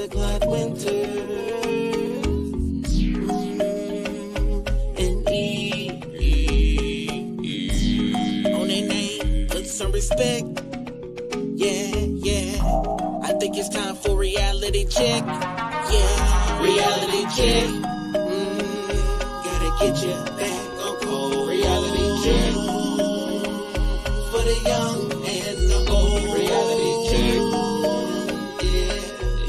the Clyde Winters. And on their name, put some respect. Yeah. I think it's time for reality check. Yeah, reality check. Gotta get you back on cold. Reality check. For the young and the old. Reality check.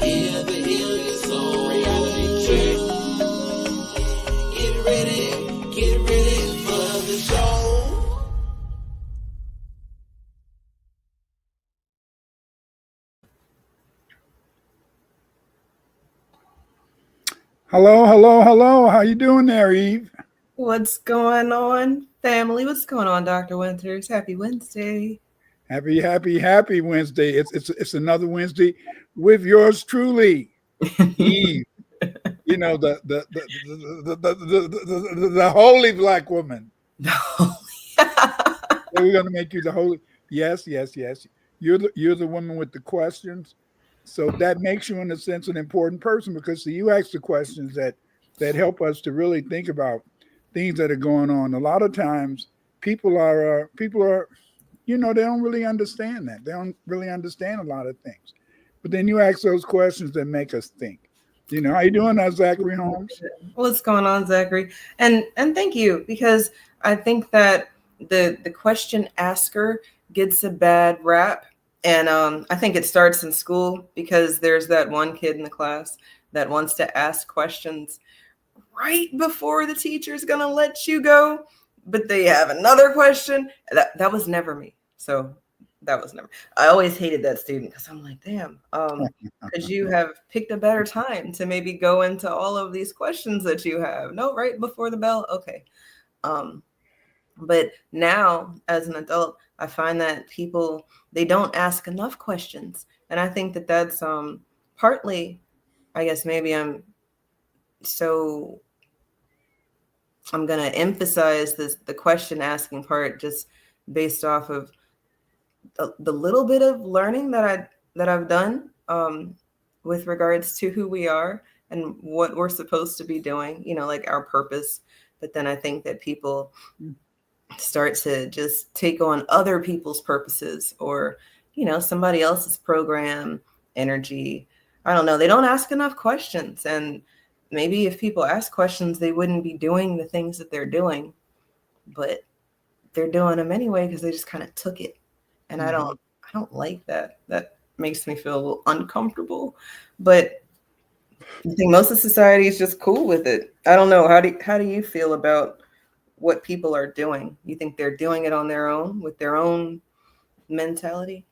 Yeah, the heal your soul. Reality check. Get ready for the show. Hello. How you doing there, Eve? What's going on, family? What's going on, Dr. Winters? Happy Wednesday. Happy Wednesday. It's another Wednesday with yours truly, Eve. You know the holy black woman. No. We're gonna make you the holy. Yes. You're the woman with the questions. So that makes you, in a sense, an important person because you ask the questions that help us to really think about things that are going on. A lot of times, people are they don't really understand that. They don't really understand a lot of things. But then you ask those questions that make us think. How you doing now, Zachary Holmes? What's going on, Zachary? And thank you, because I think that the question asker gets a bad rap. And I think it starts in school because there's that one kid in the class that wants to ask questions right before the teacher's going to let you go. But they have another question. That was never me. So that was never. I always hated that student because I'm like, damn, because you have picked a better time to maybe go into all of these questions that you have. No, right before the bell. Okay. But now as an adult, I find that people, they don't ask enough questions. And I think that that's partly, I guess maybe I'm going to emphasize the question asking part just based off of the little bit of learning that I've done with regards to who we are and what we're supposed to be doing, like our purpose. But then I think that people start to just take on other people's purposes or, somebody else's program, energy. I don't know. They don't ask enough questions. And maybe if people ask questions, they wouldn't be doing the things that they're doing, but they're doing them anyway because they just kind of took it. And I don't like that. That makes me feel a little uncomfortable. But I think most of society is just cool with it. I don't know. How do you feel about what people are doing? You think they're doing it on their own with their own mentality?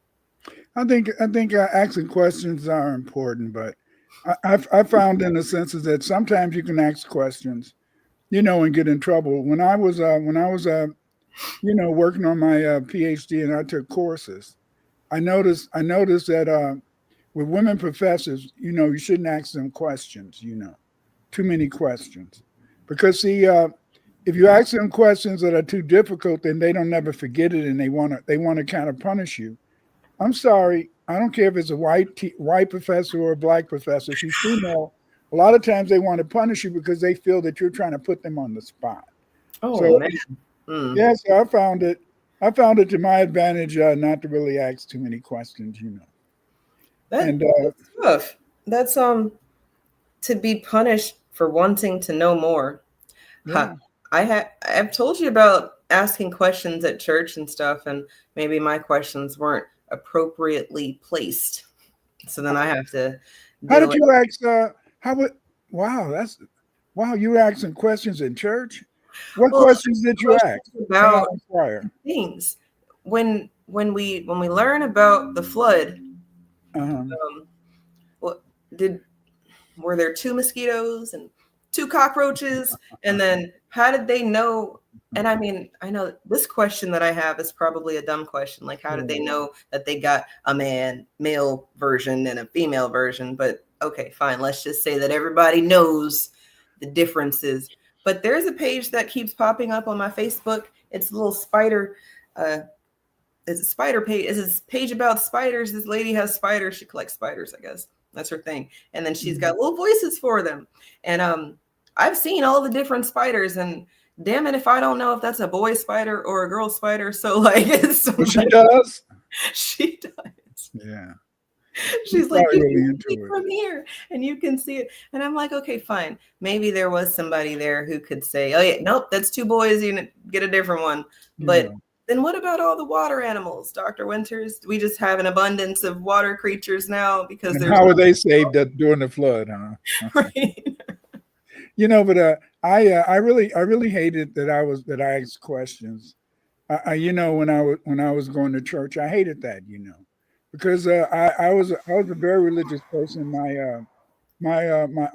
I think asking questions are important, but I found in a sense is that sometimes you can ask questions, and get in trouble. When I was working on my PhD and I took courses, I noticed that with women professors, you shouldn't ask them questions, too many questions, because see, if you ask them questions that are too difficult, then they don't never forget it, and they want to kind of punish you. I'm sorry, I don't care if it's a white professor or a black professor. If she's female, a lot of times they want to punish you because they feel that you're trying to put them on the spot. Oh, so, man. Yeah, so I found it to my advantage not to really ask too many questions, That's tough. That's to be punished for wanting to know more. Yeah. I've told you about asking questions at church and stuff, and maybe my questions weren't appropriately placed. So then I have to. How did you ask? Wow, you were asking questions in church. What questions did you ask about things? When we learn about the flood, were there 2 mosquitoes and 2 cockroaches? And then how did they know? And I mean, I know this question that I have is probably a dumb question. Like, how did they know that they got a male version and a female version? But okay, fine. Let's just say that everybody knows the differences. But there's a page that keeps popping up on my Facebook. It's a little spider. It's a spider page. It's a page about spiders. This lady has spiders. She collects spiders, I guess. That's her thing. And then she's got little voices for them. And I've seen all the different spiders, and damn it if I don't know if that's a boy spider or a girl spider. So like She does. She does. Yeah. She's like, you really can see from here and you can see it. And I'm like, okay, fine. Maybe there was somebody there who could say, oh yeah, nope, that's two boys, you get a different one. But then what about all the water animals, Dr. Winters? We just have an abundance of water creatures now because and how were they saved during the flood, huh? Right. But I really hated that I asked questions. When I was going to church, I hated that, because I was a very religious person. My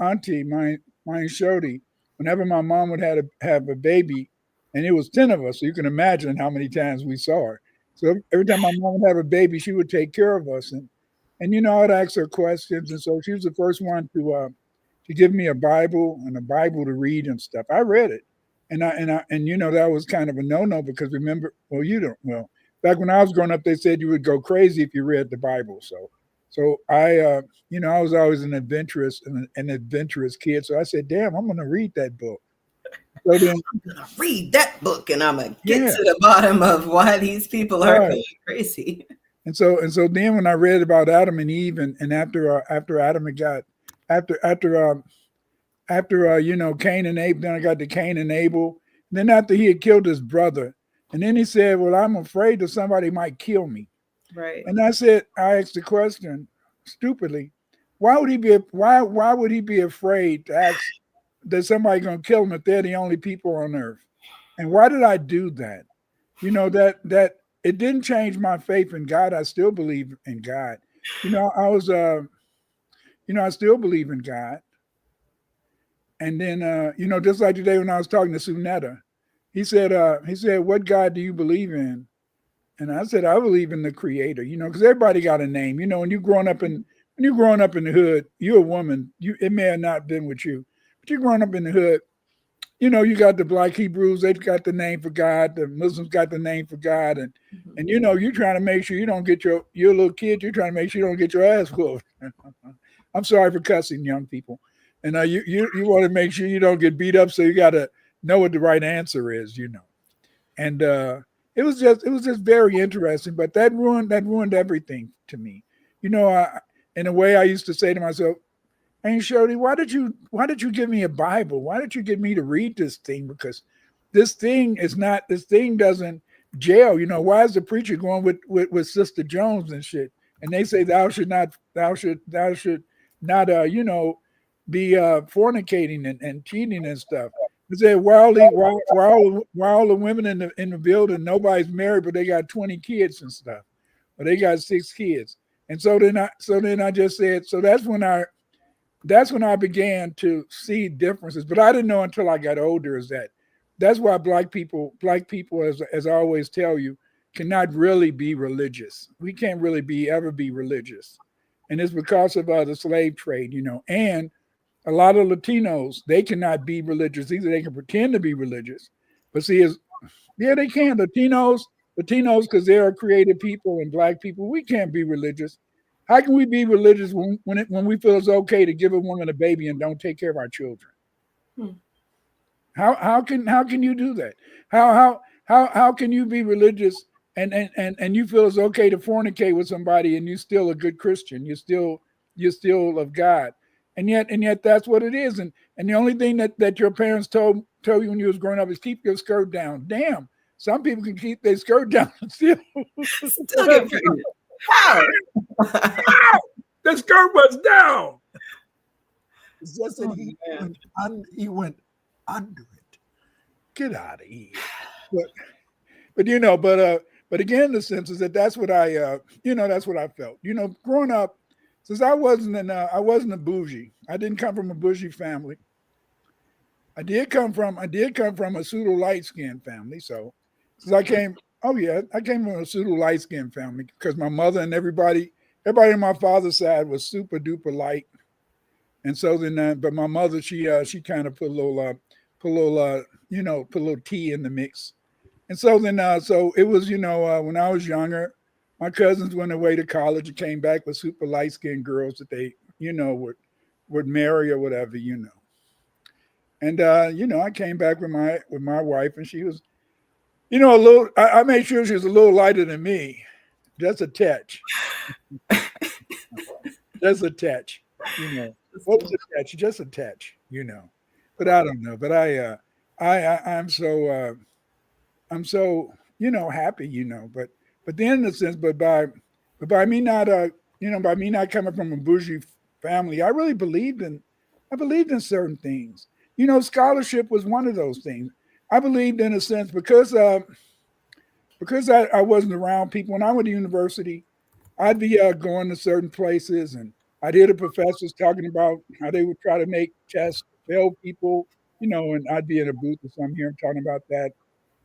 auntie, my Shodi, whenever my mom would have a baby, and it was 10 of us, so you can imagine how many times we saw her. So every time my mom would have a baby, she would take care of us, and I'd ask her questions, and so she was the first one to give me a Bible and a Bible to read and stuff. I read it, and that was kind of a no because remember, back when I was growing up, they said you would go crazy if you read the Bible. So I I was always an adventurous kid. So I said, damn, I'm going to read that book. So then, I'm going to read that book and I'm going to get to the bottom of why these people are going crazy. And so then when I read about Adam and Eve and after Adam and got after Cain and Abel, then I got to Cain and Abel. And then after he had killed his brother, and then he said, well, I'm afraid that somebody might kill me. Right. And I asked the question stupidly, why would he be afraid to ask that somebody going to kill him if they're the only people on earth? And why did I do that? That it didn't change my faith in God. I still believe in God. I still believe in God. And then, just like today when I was talking to Sunetta, he said, what God do you believe in? And I said, I believe in the Creator, because everybody got a name. When you're growing up in the hood, you're a woman. It may have not been with you, but you're growing up in the hood. You got the Black Hebrews, they've got the name for God. The Muslims got the name for God, and you're trying to make sure you don't get your little kid. You're trying to make sure you don't get your ass whooped. I'm sorry for cussing, young people. And you want to make sure you don't get beat up, so you got to know what the right answer is, And it was just very interesting. But that ruined everything to me. In a way, I used to say to myself, "Hey, Shody, why did you give me a Bible? Why did you get me to read this thing? Because this thing doesn't jail. Why is the preacher going with Sister Jones and shit? And they say thou should not be fornicating and cheating and stuff. I said, while all the women in the building, nobody's married, but they got 20 kids and stuff, or they got 6 kids. And so then I just said, so that's when I began to see differences. But I didn't know until I got older that's why black people, as I always tell you, cannot really be religious. We can't really ever be religious. And it's because of the slave trade, and a lot of Latinos, they cannot be religious either. They can pretend to be religious, but see, they can. Latinos, because they are creative people, and Black people, we can't be religious. How can we be religious when we feel it's okay to give a woman a baby and don't take care of our children? How can you do that? How can you be religious and you feel it's okay to fornicate with somebody and you're still a good Christian? You're still of God. And yet that's what it is. And the only thing that your parents told you when you was growing up is keep your skirt down. Damn, some people can keep their skirt down and still get pregnant. How? The skirt was down. It's just that he went under it. Get out of here. But again, the sense is that's what that's what I felt. Growing up, since I wasn't a bougie. I didn't come from a bougie family. I did come from a pseudo light skinned family. So since I came from a pseudo light skinned family because my mother and everybody on my father's side was super duper light. And so then, but my mother, she kind of put a little tea in the mix. And so then, so it was, when I was younger, my cousins went away to college and came back with super light skinned girls that they would marry or whatever, And I came back with my wife, and she was, a little. I made sure she was a little lighter than me, just a touch, just a touch. What was a touch? Just a touch. But I don't know. But I'm so happy. But then in a sense, but by me not by me not coming from a bougie family, I believed in certain things. Scholarship was one of those things. I believed in a sense because I wasn't around people when I went to university. I'd be going to certain places, and I'd hear the professors talking about how they would try to make tests fail people, and I'd be in a booth or something here talking about that.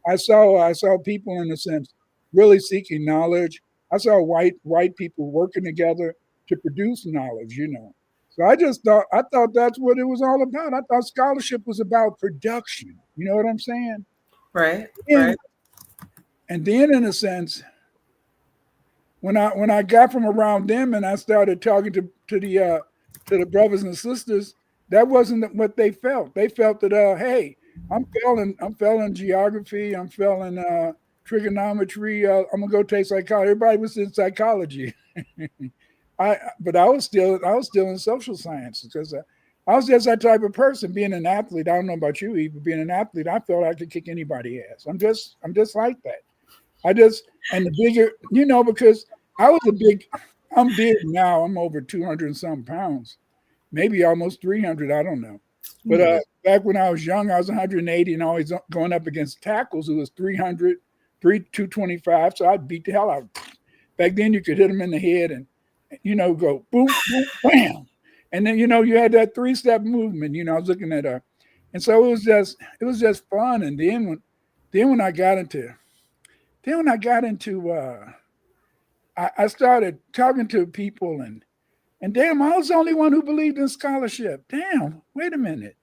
I saw people in a sense really seeking knowledge. I saw white people working together to produce knowledge. So I thought that's what it was all about. I thought scholarship was about production. You know what I'm saying? Right, And right. and then in a sense, when I got from around them and I started talking to the brothers and sisters, that wasn't what they felt. They felt that hey, I'm failing geography, I'm failing trigonometry. I'm gonna go take psychology. Everybody was in psychology. But I was still in social sciences because I was just that type of person. Being an athlete, I don't know about you, Eve, but being an athlete, I felt I could kick anybody's ass. I'm just like that. And the bigger, because I was I'm big now. I'm over 200 and some pounds, maybe almost 300. I don't know. But Mhm. back when I was young, I was 180 and always going up against tackles who was 300, 225. So I'd beat the hell out of them. Back then, you could hit them in the head and, go boom, boom, bam. And then, you had that three-step movement. I was looking at and so it was just fun. And then when I got into I started talking to people and damn, I was the only one who believed in scholarship. Damn, wait a minute.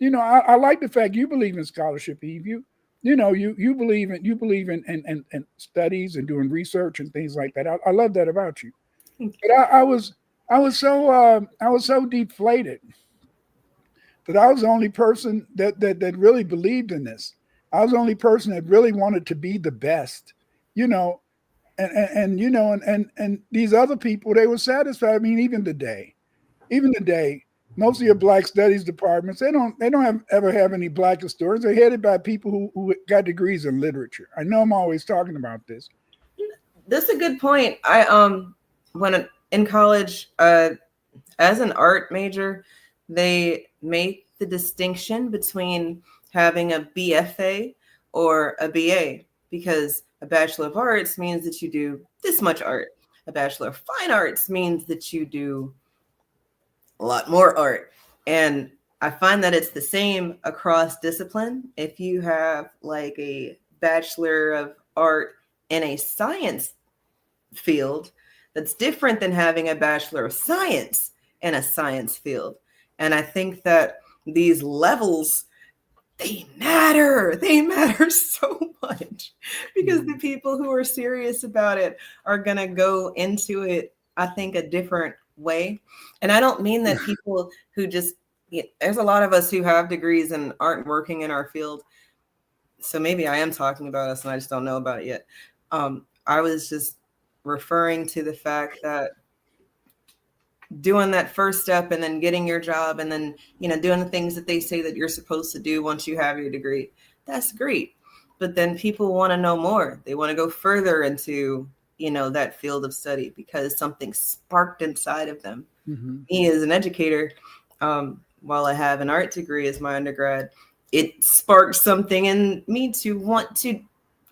I like the fact you believe in scholarship, Eve. You believe in studies and doing research and things like that. I love that about you. But I was so deflated that I was the only person that really believed in this. I was the only person that really wanted to be the best. You know, and these other people, they were satisfied. I mean, even today, most of your black studies departments, they don't ever have any black historians. They're headed by people who got degrees in literature. I know I'm always talking about this. That's a good point. I when in college, as an art major, they make the distinction between having a BFA or a BA because a Bachelor of Arts means that you do this much art. A Bachelor of Fine Arts means that you do a lot more art. And I find that it's the same across discipline. If you have like a Bachelor of Art in a science field, that's different than having a Bachelor of Science in a science field. And I think that these levels, they matter so much because the people who are serious about it are going to go into it, I think, a different way. And I don't mean that people who just, there's a lot of us who have degrees and aren't working in our field. So maybe I am talking about us and I just don't know about it yet. I was just referring to the fact that doing that first step and then getting your job and then doing the things that they say that you're supposed to do once you have your degree, that's great. But then people want to know more. They want to go further into that field of study because something sparked inside of them. Mm-hmm. Me as an educator, while I have an art degree as my undergrad, it sparked something in me to want to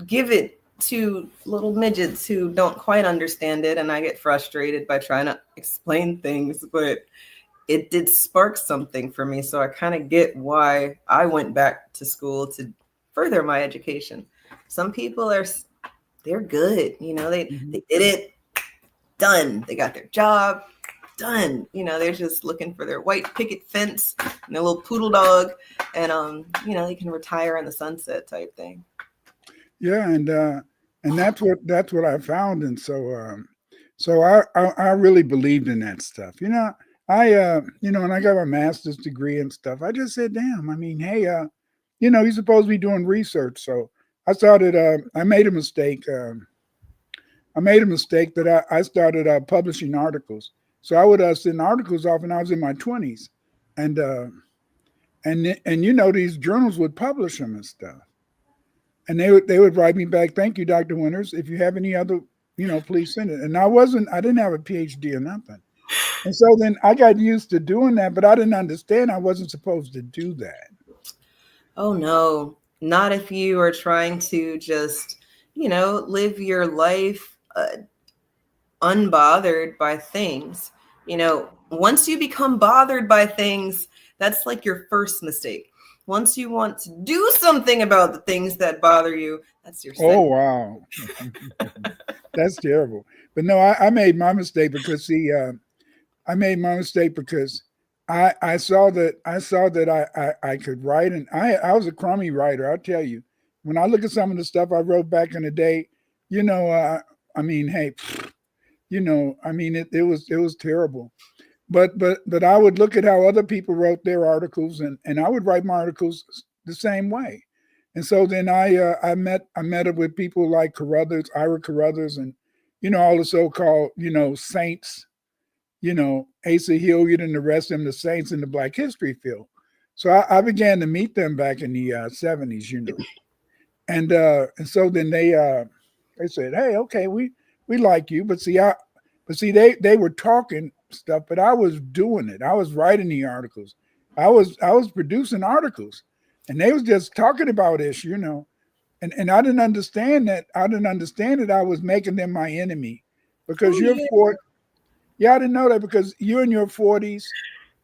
give it to little midgets who don't quite understand it, and I get frustrated by trying to explain things, but it did spark something for me. So I kind of get why I went back to school to further my education. Some people they're good, they did it, done. They got their job, done. They're just looking for their white picket fence and their little poodle dog, and they can retire in the sunset type thing. Yeah, and that's what I found, and so I really believed in that stuff. and I got my master's degree and stuff. I just said, damn, I mean, hey, you're supposed to be doing research. So I made a mistake. I made a mistake that I started publishing articles. So I would send articles off when I was in my 20s. And, these journals would publish them and stuff. And they would write me back, thank you, Dr. Winters. If you have any other, please send it. And I didn't have a PhD or nothing. And so then I got used to doing that, but I didn't understand I wasn't supposed to do that. Oh, no, not if you are trying to just, live your life unbothered by things. Once you become bothered by things, that's like your first mistake. Once you want to do something about the things that bother you, that's your second. Oh, wow. That's terrible. But no, I made my mistake because I made my mistake because I saw that I could write, and I was a crummy writer. I'll tell you, when I look at some of the stuff I wrote back in the day, I mean, hey, I mean, it was terrible. But I would look at how other people wrote their articles, and I would write my articles the same way. And so then I met up with people like Carruthers, Ira Carruthers, and all the so-called saints, Asa Hilliard and the rest of them, the saints in the Black history field. So I began to meet them back in the 70s, and so then they said, hey, okay, we like you, but see they were talking stuff, but I was doing it. I was writing the articles. I was producing articles, and they was just talking about this, and I didn't understand that. I didn't understand that I was making them my enemy because yeah, I didn't know that because you're in your 40s,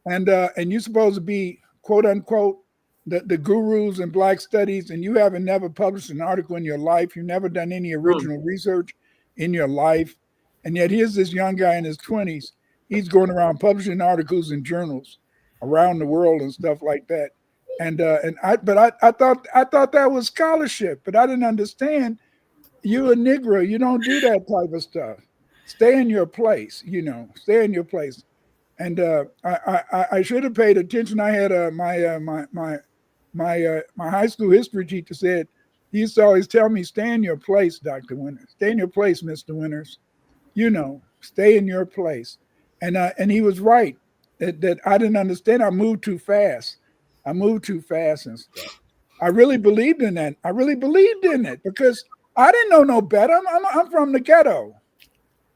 and you're supposed to be quote unquote the gurus in Black studies, and you haven't never published an article in your life. You've never done any original research in your life, and yet here's this young guy in his 20s. He's going around publishing articles in journals around the world and stuff like that. And I thought that was scholarship, but I didn't understand. You're a Negro. You don't do that type of stuff. Stay in your place. Stay in your place. And I should have paid attention. I had my high school history teacher said he used to always tell me, "Stay in your place, Dr. Winters. Stay in your place, Mr. Winters. Stay in your place." And he was right that I didn't understand. I moved too fast. And stuff. I really believed in that. I really believed in it because I didn't know no better. I'm from the ghetto.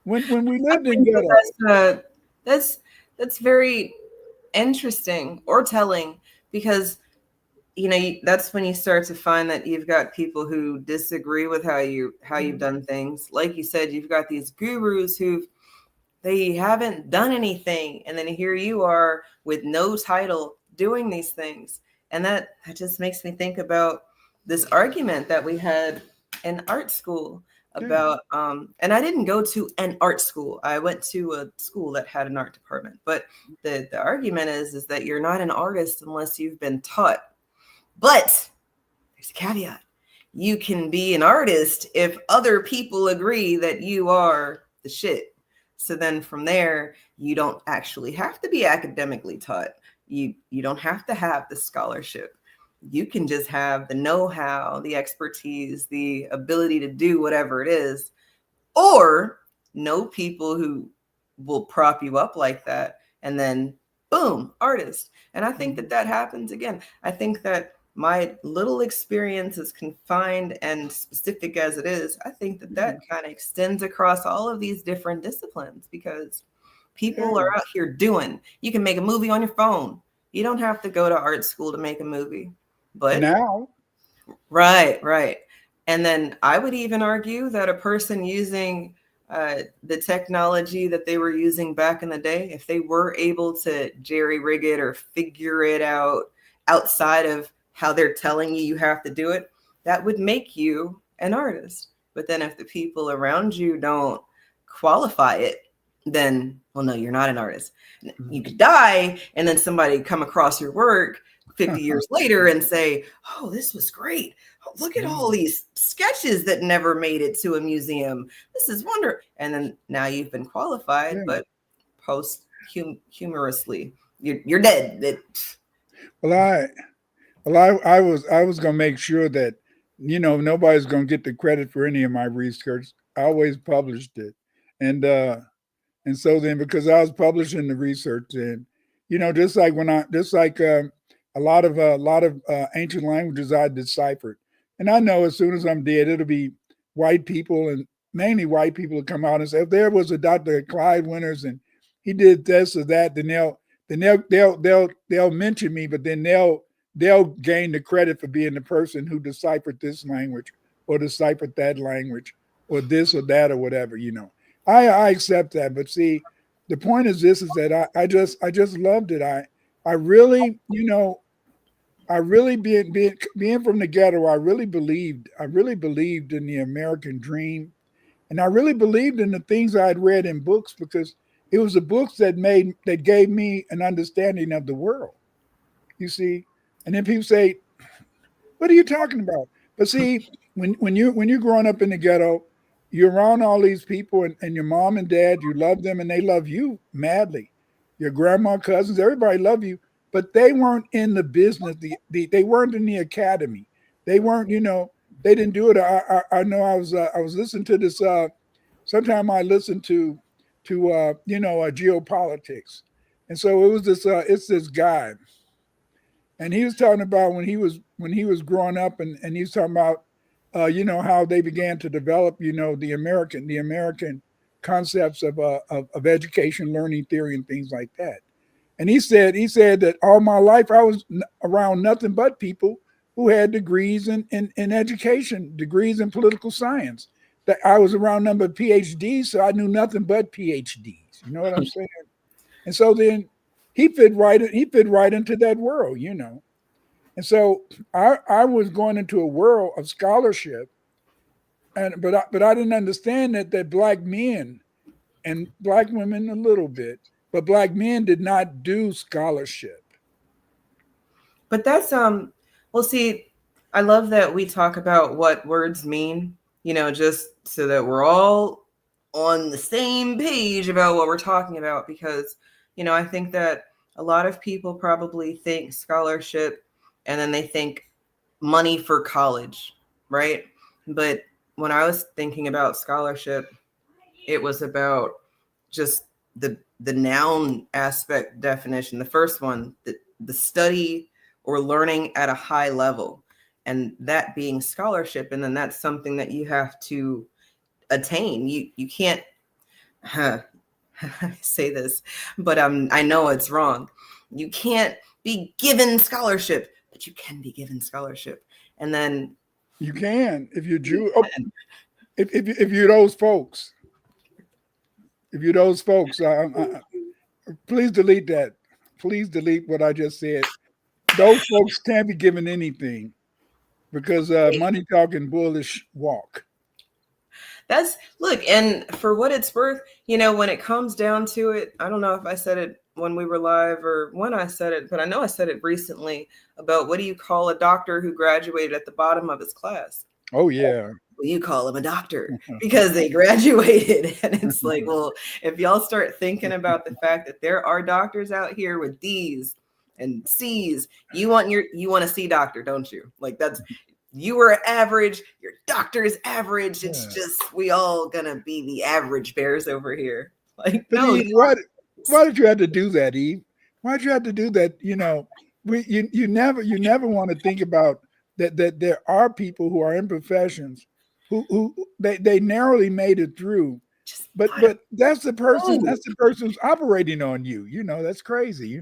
When we lived in ghetto. That's very interesting or telling because that's when you start to find that you've got people who disagree with how you've done things. Like you said, you've got these gurus they haven't done anything, and then here you are with no title doing these things. And that just makes me think about this argument that we had in art school about and I didn't go to an art school. I went to a school that had an art department, but the argument is that you're not an artist unless you've been taught. But there's a caveat. You can be an artist if other people agree that you are the shit. So then from there, you don't actually have to be academically taught. You don't have to have the scholarship. You can just have the know-how, the expertise, the ability to do whatever it is, or know people who will prop you up like that. And then boom, artist. And I think that happens again. I think that my little experience, as confined and specific as it is, I think that kind of extends across all of these different disciplines because people are out here doing. You can make a movie on your phone. You don't have to go to art school to make a movie. But now, right. And then I would even argue that a person using the technology that they were using back in the day, if they were able to jerry rig it or figure it out outside of how they're telling you have to do it, that would make you an artist. But then if the people around you don't qualify it, then, well, no, you're not an artist. You could die and then somebody come across your work 50 years later and say, oh, this was great. Oh, look at all these sketches that never made it to a museum. This is wonderful. And then now you've been qualified, but post humorously, you're dead. Well, I was gonna make sure that nobody's gonna get the credit for any of my research. I always published it, and so then because I was publishing the research, and just like a lot of ancient languages I deciphered, and I know as soon as I'm dead, it'll be white people and mainly white people to come out and say, if there was a Dr. Clyde Winters and he did this or that, then they'll mention me, but then they'll gain the credit for being the person who deciphered this language or deciphered that language or this or that or whatever. I accept that, but see, the point is this: is that I just loved it. I really I really being from the ghetto. I really believed in the American dream, and I really believed in the things I had read in books because it was the books that gave me an understanding of the world. You see, and then people say, "What are you talking about?" But see, when you're growing up in the ghetto, you're around all these people, and your mom and dad, you love them, and they love you madly. Your grandma, cousins, everybody love you, but they weren't in the business. They weren't in the academy. They weren't. They didn't do it. I know. I was listening to this. Sometime I listened to geopolitics, and so it was this. It's this guy, and he was talking about when he was growing up, and he was talking about how they began to develop the American concepts of education, learning theory, and things like that. And he said that all my life I was around nothing but people who had degrees in education, degrees in political science. That I was around number of PhDs, so I knew nothing but PhDs. You know what I'm saying? And so then he fit right into that world. And so I was going into a world of scholarship, but I didn't understand that black men and black women a little bit, but black men did not do scholarship. But that's well, see, I love that we talk about what words mean, just so that we're all on the same page about what we're talking about, because I think that a lot of people probably think scholarship and then they think money for college, right? But when I was thinking about scholarship, it was about just the noun aspect definition. The first one, the study or learning at a high level, and that being scholarship. And then that's something that you have to attain. You can't say this, but I know it's wrong. You can't be given scholarship, but you can be given scholarship. And then you can if you're Jew. Oh, if you're those folks. If you're those folks, please delete that. Please delete what I just said. Those folks can't be given anything because money talking bullish walk. Look, and for what it's worth, when it comes down to it, I don't know if I said it when we were live or when I said it, but I know I said it recently about what do you call a doctor who graduated at the bottom of his class? Oh, yeah. Well, you call them a doctor because they graduated. And it's like, well, if y'all start thinking about the fact that there are doctors out here with D's and C's, you want a C doctor, don't you? Like you were average, your doctor is average. It's just, we all gonna be the average bears over here. Like, but no. Eve, why did you have to do that, Eve? Why'd you have to do that? You never want to think about that there are people who are in professions who they narrowly made it through. But that's the person who's operating on you. That's crazy.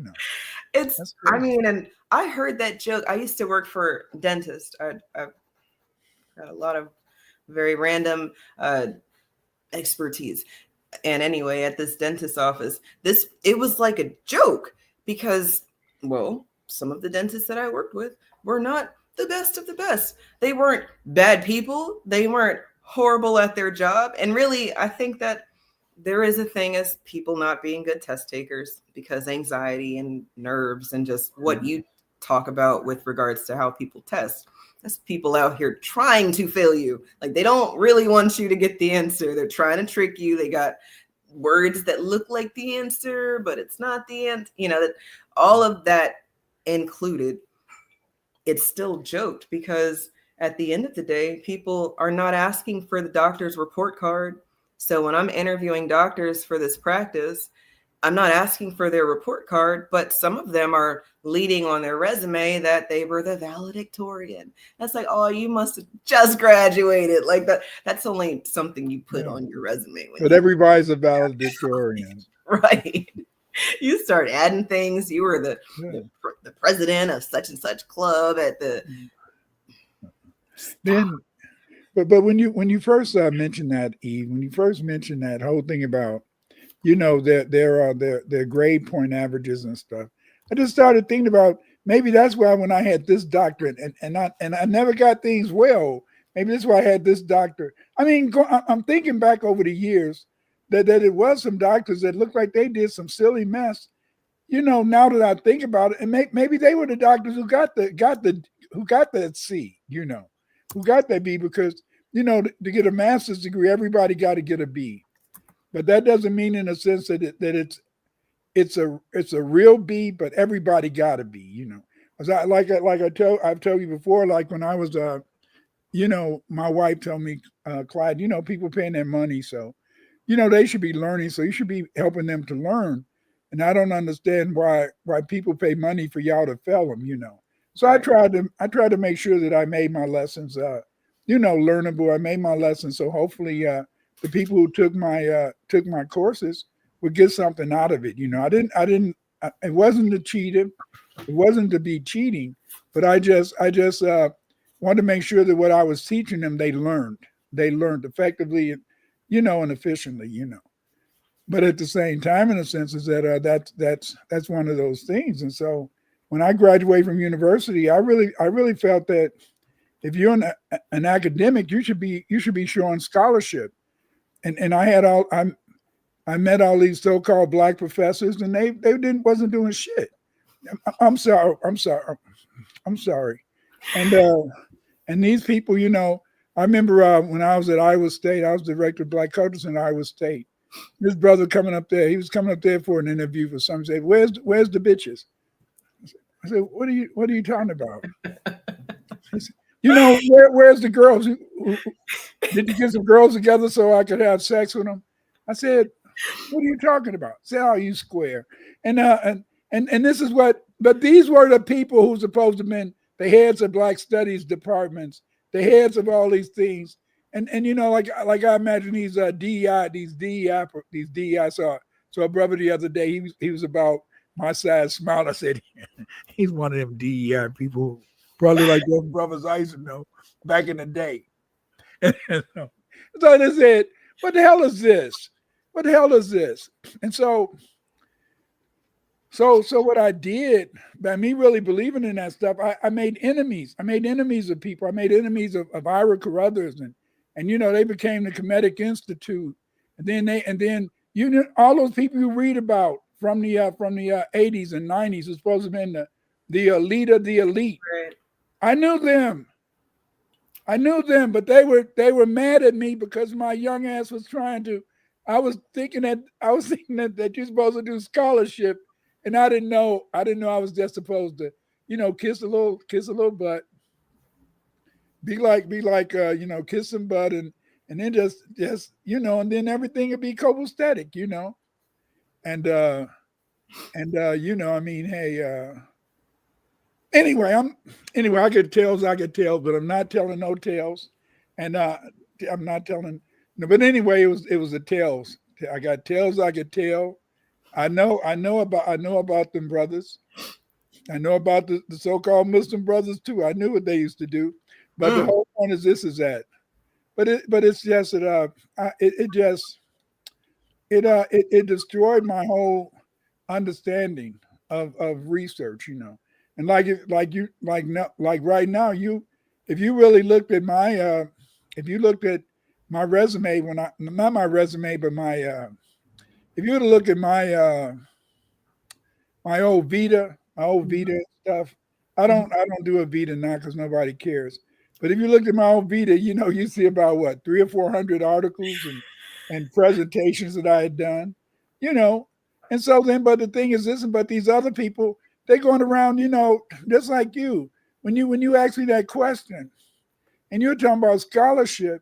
It's crazy. I mean, and I heard that joke. I used to work for a dentist. I've got a lot of very random expertise. And anyway, at this dentist office, it was like a joke because, well, some of the dentists that I worked with were not the best of the best. They weren't bad people. They weren't horrible at their job. And really, I think that there is a thing as people not being good test takers because anxiety and nerves and just what you talk about with regards to how people test. There's people out here trying to fail you. Like, they don't really want you to get the answer. They're trying to trick you. They got words that look like the answer, but it's not the answer. That all of that included, it's still joked because at the end of the day, people are not asking for the doctor's report card. So when I'm interviewing doctors for this practice, I'm not asking for their report card, but some of them are leading on their resume that they were the valedictorian. That's like, oh, you must have just graduated. Like that's only something you put on your resume. But everybody's a valedictorian. Right. You start adding things. You were the president of such and such club at the. Then, but when you first mentioned that, Eve, when you first mentioned that whole thing about, their grade point averages and stuff, I just started thinking about maybe that's why when I had this doctorate and I never got things well, maybe that's why I had this doctor. I mean, I'm thinking back over the years that it was some doctors that looked like they did some silly mess. Now that I think about it, and maybe they were the doctors who got that C, who got that B, because to get a master's degree, everybody got to get a B. But that doesn't mean in a sense that it's a real B, but everybody got a B. As I've told you before, like when I was my wife told me, Clyde, people paying their money, so they should be learning, so you should be helping them to learn. And I don't understand why people pay money for y'all to fail them. So right. I tried to make sure that I made my lessons learnable. I made my lessons so hopefully the people who took my courses would get something out of it. It wasn't to cheat it. It wasn't to be cheating, but I just wanted to make sure that what I was teaching them, they learned effectively, and efficiently, But at the same time, in a sense, is that that's one of those things. And so when I graduated from university, I really felt that if you're an academic, you should be showing scholarship. And I met all these so-called black professors, and they wasn't doing shit. I'm sorry. And these people, I remember when I was at Iowa State, I was director of Black Cultures in Iowa State. This brother coming up there, he was coming up there for an interview for something. He said, "Where's the bitches?" I said, "What are you talking about?" He said, where's the girls? Did you get some girls together so I could have sex with them? I said, "What are you talking about?" Say, "Oh, you square." And this is but these were the people who supposed to have been the heads of Black Studies departments, the heads of all these things. And like I imagine these DEI. I saw a brother the other day. He was about my size, smiled. I said, he's one of them DEI people, probably like those brothers I used to know back in the day. So I said, what the hell is this? What the hell is this? And so what I did, by me really believing in that stuff, I made enemies. I made enemies of people. I made enemies of Ira Carruthers, and they became the Kemetic Institute. And then all those people you read about from the 80s and 90s was supposed to have been the elite of the elite. Right. I knew them, but they were mad at me because my young ass was trying to. I was thinking that you're supposed to do scholarship, and I didn't know I was just supposed to, kiss a little butt, be like kiss some butt, and then just and then everything would be copacetic, and I mean, hey. Anyway, I get tales, but I'm not telling no tales, and I'm not telling. No, but anyway, it was the tales. I got tales I could tell. I know about them brothers. I know about the so-called Muslim brothers too. I knew what they used to do, but the whole point is that. But it's just that it destroyed my whole understanding of research, And like right now, if you really looked at my my resume not my resume, but if you were to look at my my old Vita stuff, I don't do a Vita now because nobody cares. But if you look at my old Vita, you see about what 300 or 400 articles and presentations that I had done, you know. And so then, but the thing is this, but these other people, they're going around, just like you. When you ask me that question and you're talking about scholarship,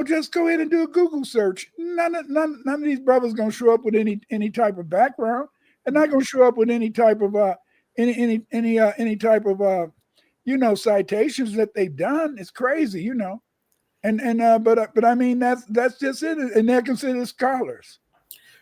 just go ahead and do a Google search. None of these brothers gonna show up with any type of background. They're not gonna show up with any type of any type of citations that they've done. It's crazy. But I mean that's just it, and they're considered scholars.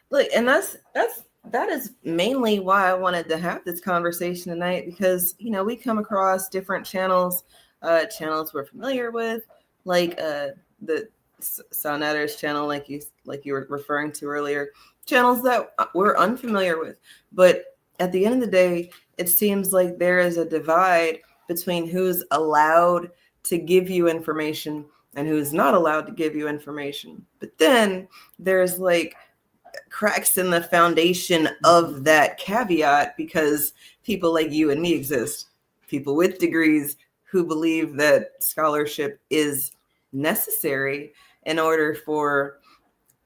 Look, and that is mainly why I wanted to have this conversation tonight, because we come across different channels we're familiar with, like the Sonetter's channel, like you were referring to earlier, channels that we're unfamiliar with. But at the end of the day, it seems like there is a divide between who's allowed to give you information and who's not allowed to give you information. But then there's like cracks in the foundation of that caveat, because people like you and me exist, people with degrees who believe that scholarship is necessary in order for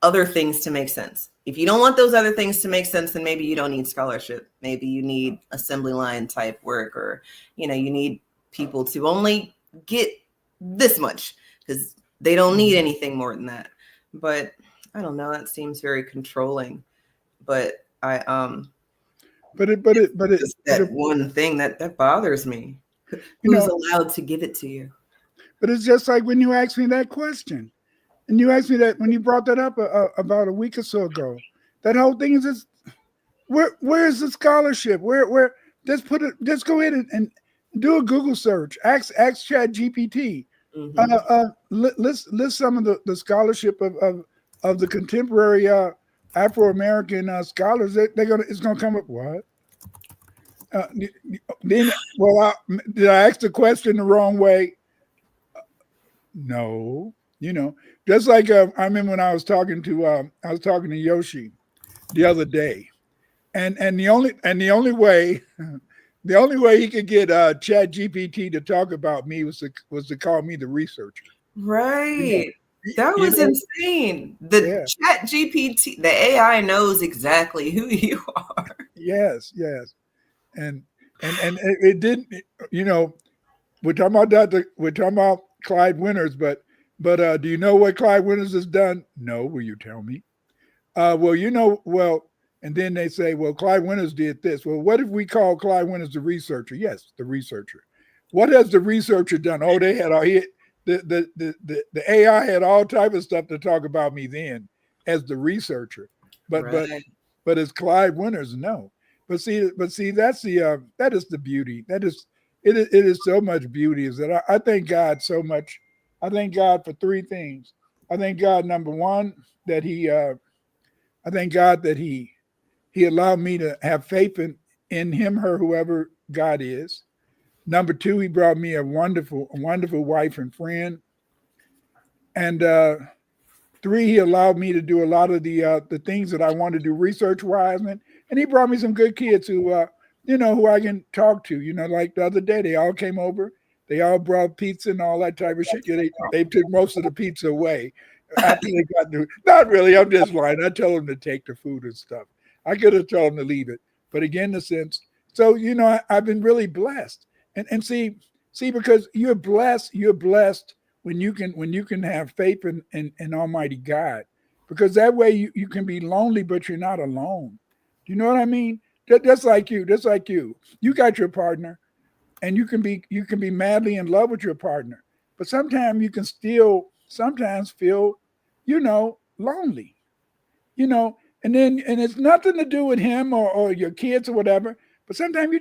other things to make sense. If you don't want those other things to make sense, then maybe you don't need scholarship. Maybe you need assembly line type work, or you need people to only get this much because they don't need anything more than that. But I don't know, that seems very controlling. But that one thing that bothers me. Who's allowed to give it to you? But it's just like when you asked me that question, and you asked me that when you brought that up about a week or so ago. That whole thing is just where is the scholarship? Where just go ahead and do a Google search. Ask Chat GPT. List some of the scholarship of the contemporary Afro-American scholars. It's gonna come up what? Did I ask the question the wrong way? No, just like I remember when I was talking to Yoshi the other day, and the only way he could get Chat GPT to talk about me was to call me the researcher. Right. That was insane. The Chat GPT, the AI knows exactly who you are. Yes. And it didn't, we're talking about Clyde Winters, but do you know what Clyde Winters has done? No, will you tell me? And then they say, well, Clyde Winters did this. Well, what if we call Clyde Winters the researcher? Yes, the researcher. What has the researcher done? Oh, they had the AI had all type of stuff to talk about me then as the researcher, but as Clyde Winters, no. But see, that's that is the beauty. It is so much beauty. Is that I thank God so much. I thank God for three things. I thank God, number one, that I thank God that He allowed me to have faith in Him, her, whoever God is. Number two, He brought me a wonderful wife and friend. And three, He allowed me to do a lot of the things that I want to do research wise, and He brought me some good kids who I can talk to. Like the other day, they all came over. They all brought pizza and all that type of shit. They took most of the pizza away after they got through. Not really. I'm just lying. I told them to take the food and stuff. I could have told them to leave it, but again, the sense. So I've been really blessed, and see because you're blessed when you can have faith in Almighty God, because that way you can be lonely, but you're not alone. Do you know what I mean? Just like you, you got your partner, and you can be madly in love with your partner, but sometimes you can still feel, lonely, and it's nothing to do with him or your kids or whatever, but sometimes you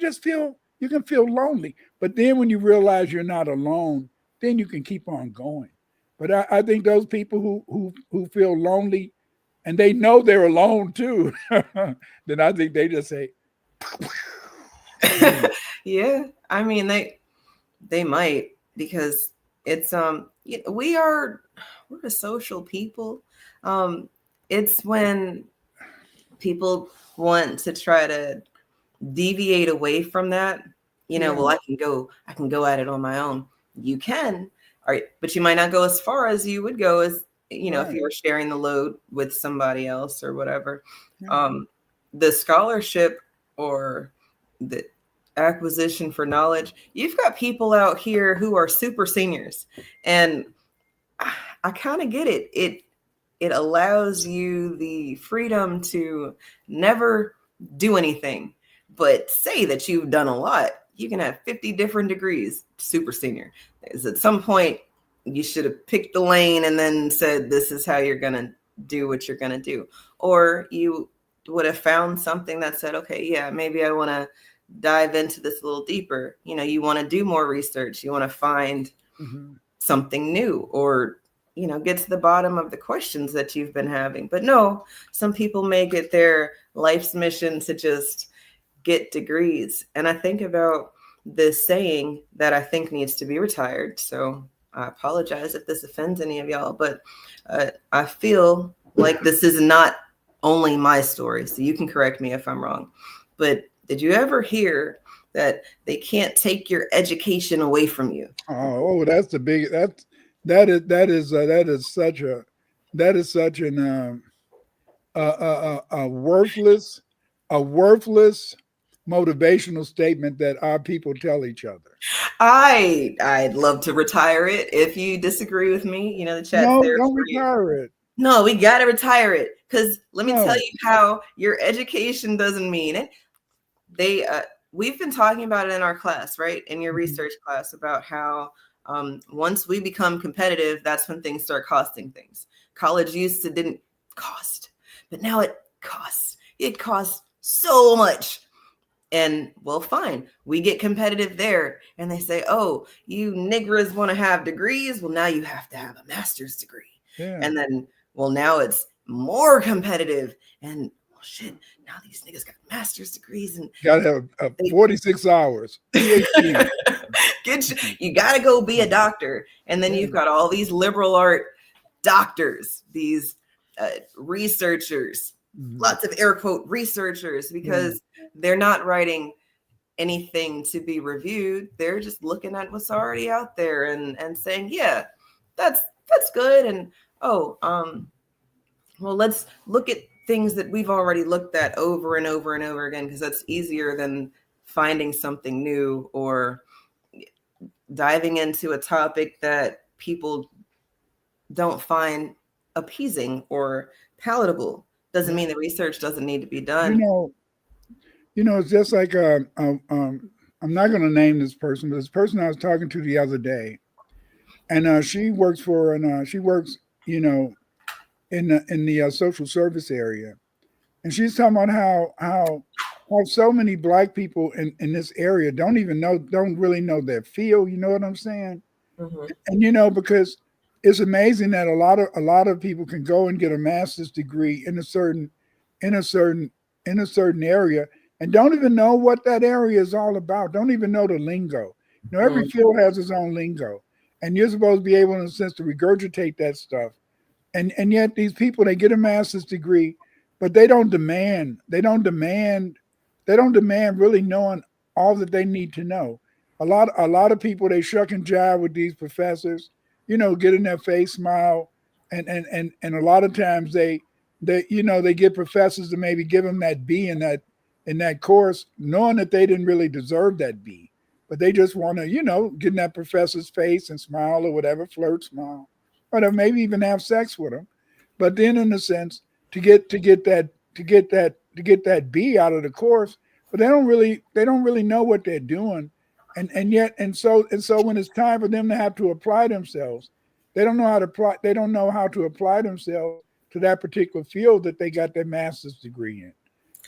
can feel lonely. But then when you realize you're not alone, then you can keep on going. But I think those people who feel lonely and they know they're alone too, then I think they just say, yeah. I mean, they might, because it's we're a social people. It's when people want to try to deviate away from that, well, I can go at it on my own. You can, all right, but you might not go as far as you would go as if you were sharing the load with somebody else or whatever. Yeah. The scholarship or the acquisition for knowledge, you've got people out here who are super seniors, and I kind of get it. It allows you the freedom to never do anything, but say that you've done a lot. You can have 50 different degrees, super senior. Is at some point you should have picked the lane and then said, this is how you're going to do what you're going to do. Or you would have found something that said, okay, yeah, maybe I want to dive into this a little deeper. You want to do more research. You want to find something new, or get to the bottom of the questions that you've been having. But no, some people make it their life's mission to just get degrees. And I think about this saying that I think needs to be retired. So I apologize if this offends any of y'all, but I feel like this is not only my story, so you can correct me if I'm wrong. But did you ever hear that they can't take your education away from you? That's the big, that is such an a worthless motivational statement that our people tell each other. I'd love to retire it. If you disagree with me, the chat's No, there don't for retire you. it. No, we got to retire it, because let me tell you how your education doesn't mean it. We've been talking about it in our class, right? In your research class, about how once we become competitive, that's when things start costing things. College didn't cost, but now it costs. It costs so much. And well, fine, we get competitive there, and they say, oh, you niggers want to have degrees? Well, now you have to have a master's degree. Yeah. And then, well, now it's more competitive, and well, shit, now these niggas got master's degrees, and gotta have 46 hours. PhD. You gotta go be a doctor. And then you've got all these liberal art doctors, these researchers, lots of air quote researchers, because they're not writing anything to be reviewed. They're just looking at what's already out there and saying, yeah, that's good. And well, let's look at things that we've already looked at over and over and over again, because that's easier than finding something new or diving into a topic that people don't find appeasing or palatable. Doesn't mean the research doesn't need to be done. It's just like I'm not going to name this person, but this person I was talking to the other day, and she works in the social service area, and she's talking about how so many Black people in this area don't really know their field. You know what I'm saying? And because it's amazing that a lot of people can go and get a master's degree in a certain area and don't even know what that area is all about. Don't even know the lingo. Every field has its own lingo, and you're supposed to be able, in a sense, to regurgitate that stuff. And yet these people, they get a master's degree, but they don't demand really knowing all that they need to know. A lot of people, they shuck and jive with these professors, get in their face, smile, and a lot of times they get professors to maybe give them that B in that course, knowing that they didn't really deserve that B, but they just want to get in that professor's face and smile or whatever, flirt, smile, or maybe even have sex with them. But then, in a sense, to get that B out of the course, but they don't really know what they're doing, and so when it's time for them to have to apply themselves, they don't know how to apply themselves to that particular field that they got their master's degree in,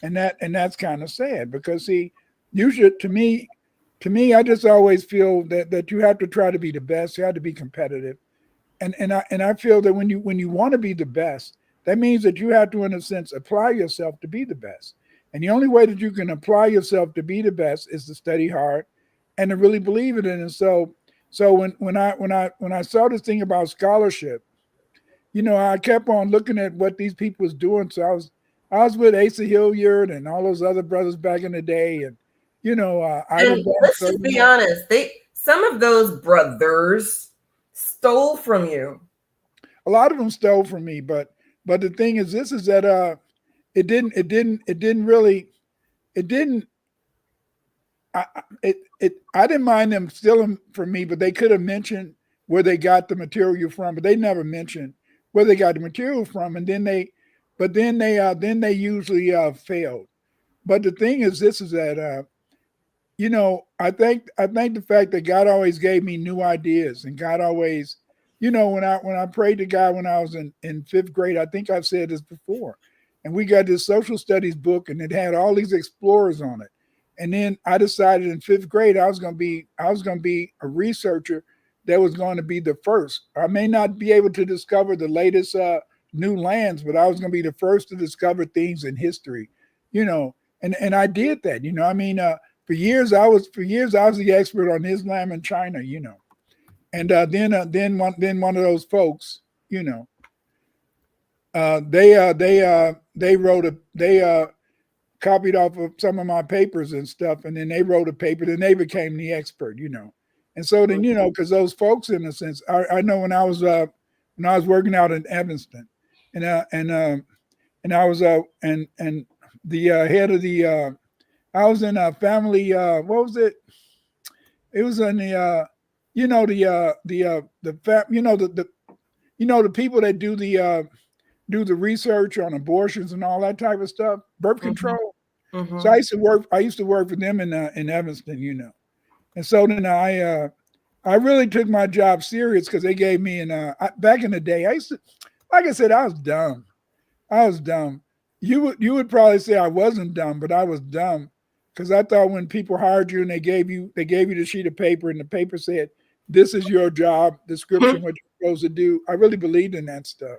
and that's kind of sad, because see, to me, I just always feel that you have to try to be the best. You have to be competitive. And I feel that when you want to be the best, that means that you have to, in a sense, apply yourself to be the best. And the only way that you can apply yourself to be the best is to study hard and to really believe in it. And so when I saw this thing about scholarship, I kept on looking at what these people was doing. So I was with Asa Hilliard and all those other brothers back in the day, and let's just be honest, some of those brothers stole from you. a lot of them stole from me, but the thing is, this is that it didn't really, it didn't. I didn't mind them stealing from me, but they could have mentioned where they got the material from, but they never mentioned where they got the material from, and then they usually failed. But the thing is, this is that I think the fact that God always gave me new ideas, and God always, when I prayed to God when I was in fifth grade, I think I've said this before, and we got this social studies book, and it had all these explorers on it. And then I decided in fifth grade I was going to be a researcher that was going to be the first. I may not be able to discover the latest new lands, but I was going to be the first to discover things in history, and I did that. I mean, for years I was the expert on Islam and China, and then one of those folks, they wrote they copied off of some of my papers and stuff, and then they wrote a paper, then they became the expert, And so then, because those folks, in a sense, I know when I was working out in Evanston, and I was and the head of the I was in a family, what was it? It was in the the people that do the research on abortions and all that type of stuff, birth control. Mm-hmm. So I used to work for them in Evanston, And so then I really took my job serious because they gave me back in the day, like I said, I was dumb. You would probably say I wasn't dumb, but I was dumb because I thought when people hired you and they gave you the sheet of paper and the paper said, this is your job description, what you're supposed to do. I really believed in that stuff.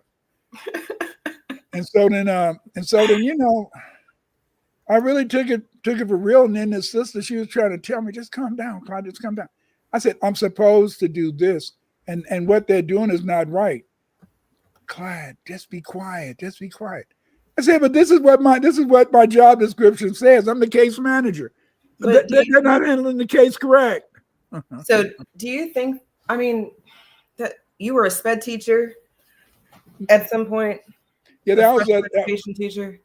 And so then, I really took it for real. And then the sister, she was trying to tell me, just calm down, Clyde, just calm down. I said, I'm supposed to do this. And what they're doing is not right. Clyde, just be quiet. Just be quiet. I said, but this is what my job description says. I'm the case manager. But they're not handling the case correct. So do you think, that you were a SPED teacher at some point? Yeah, that was education teacher.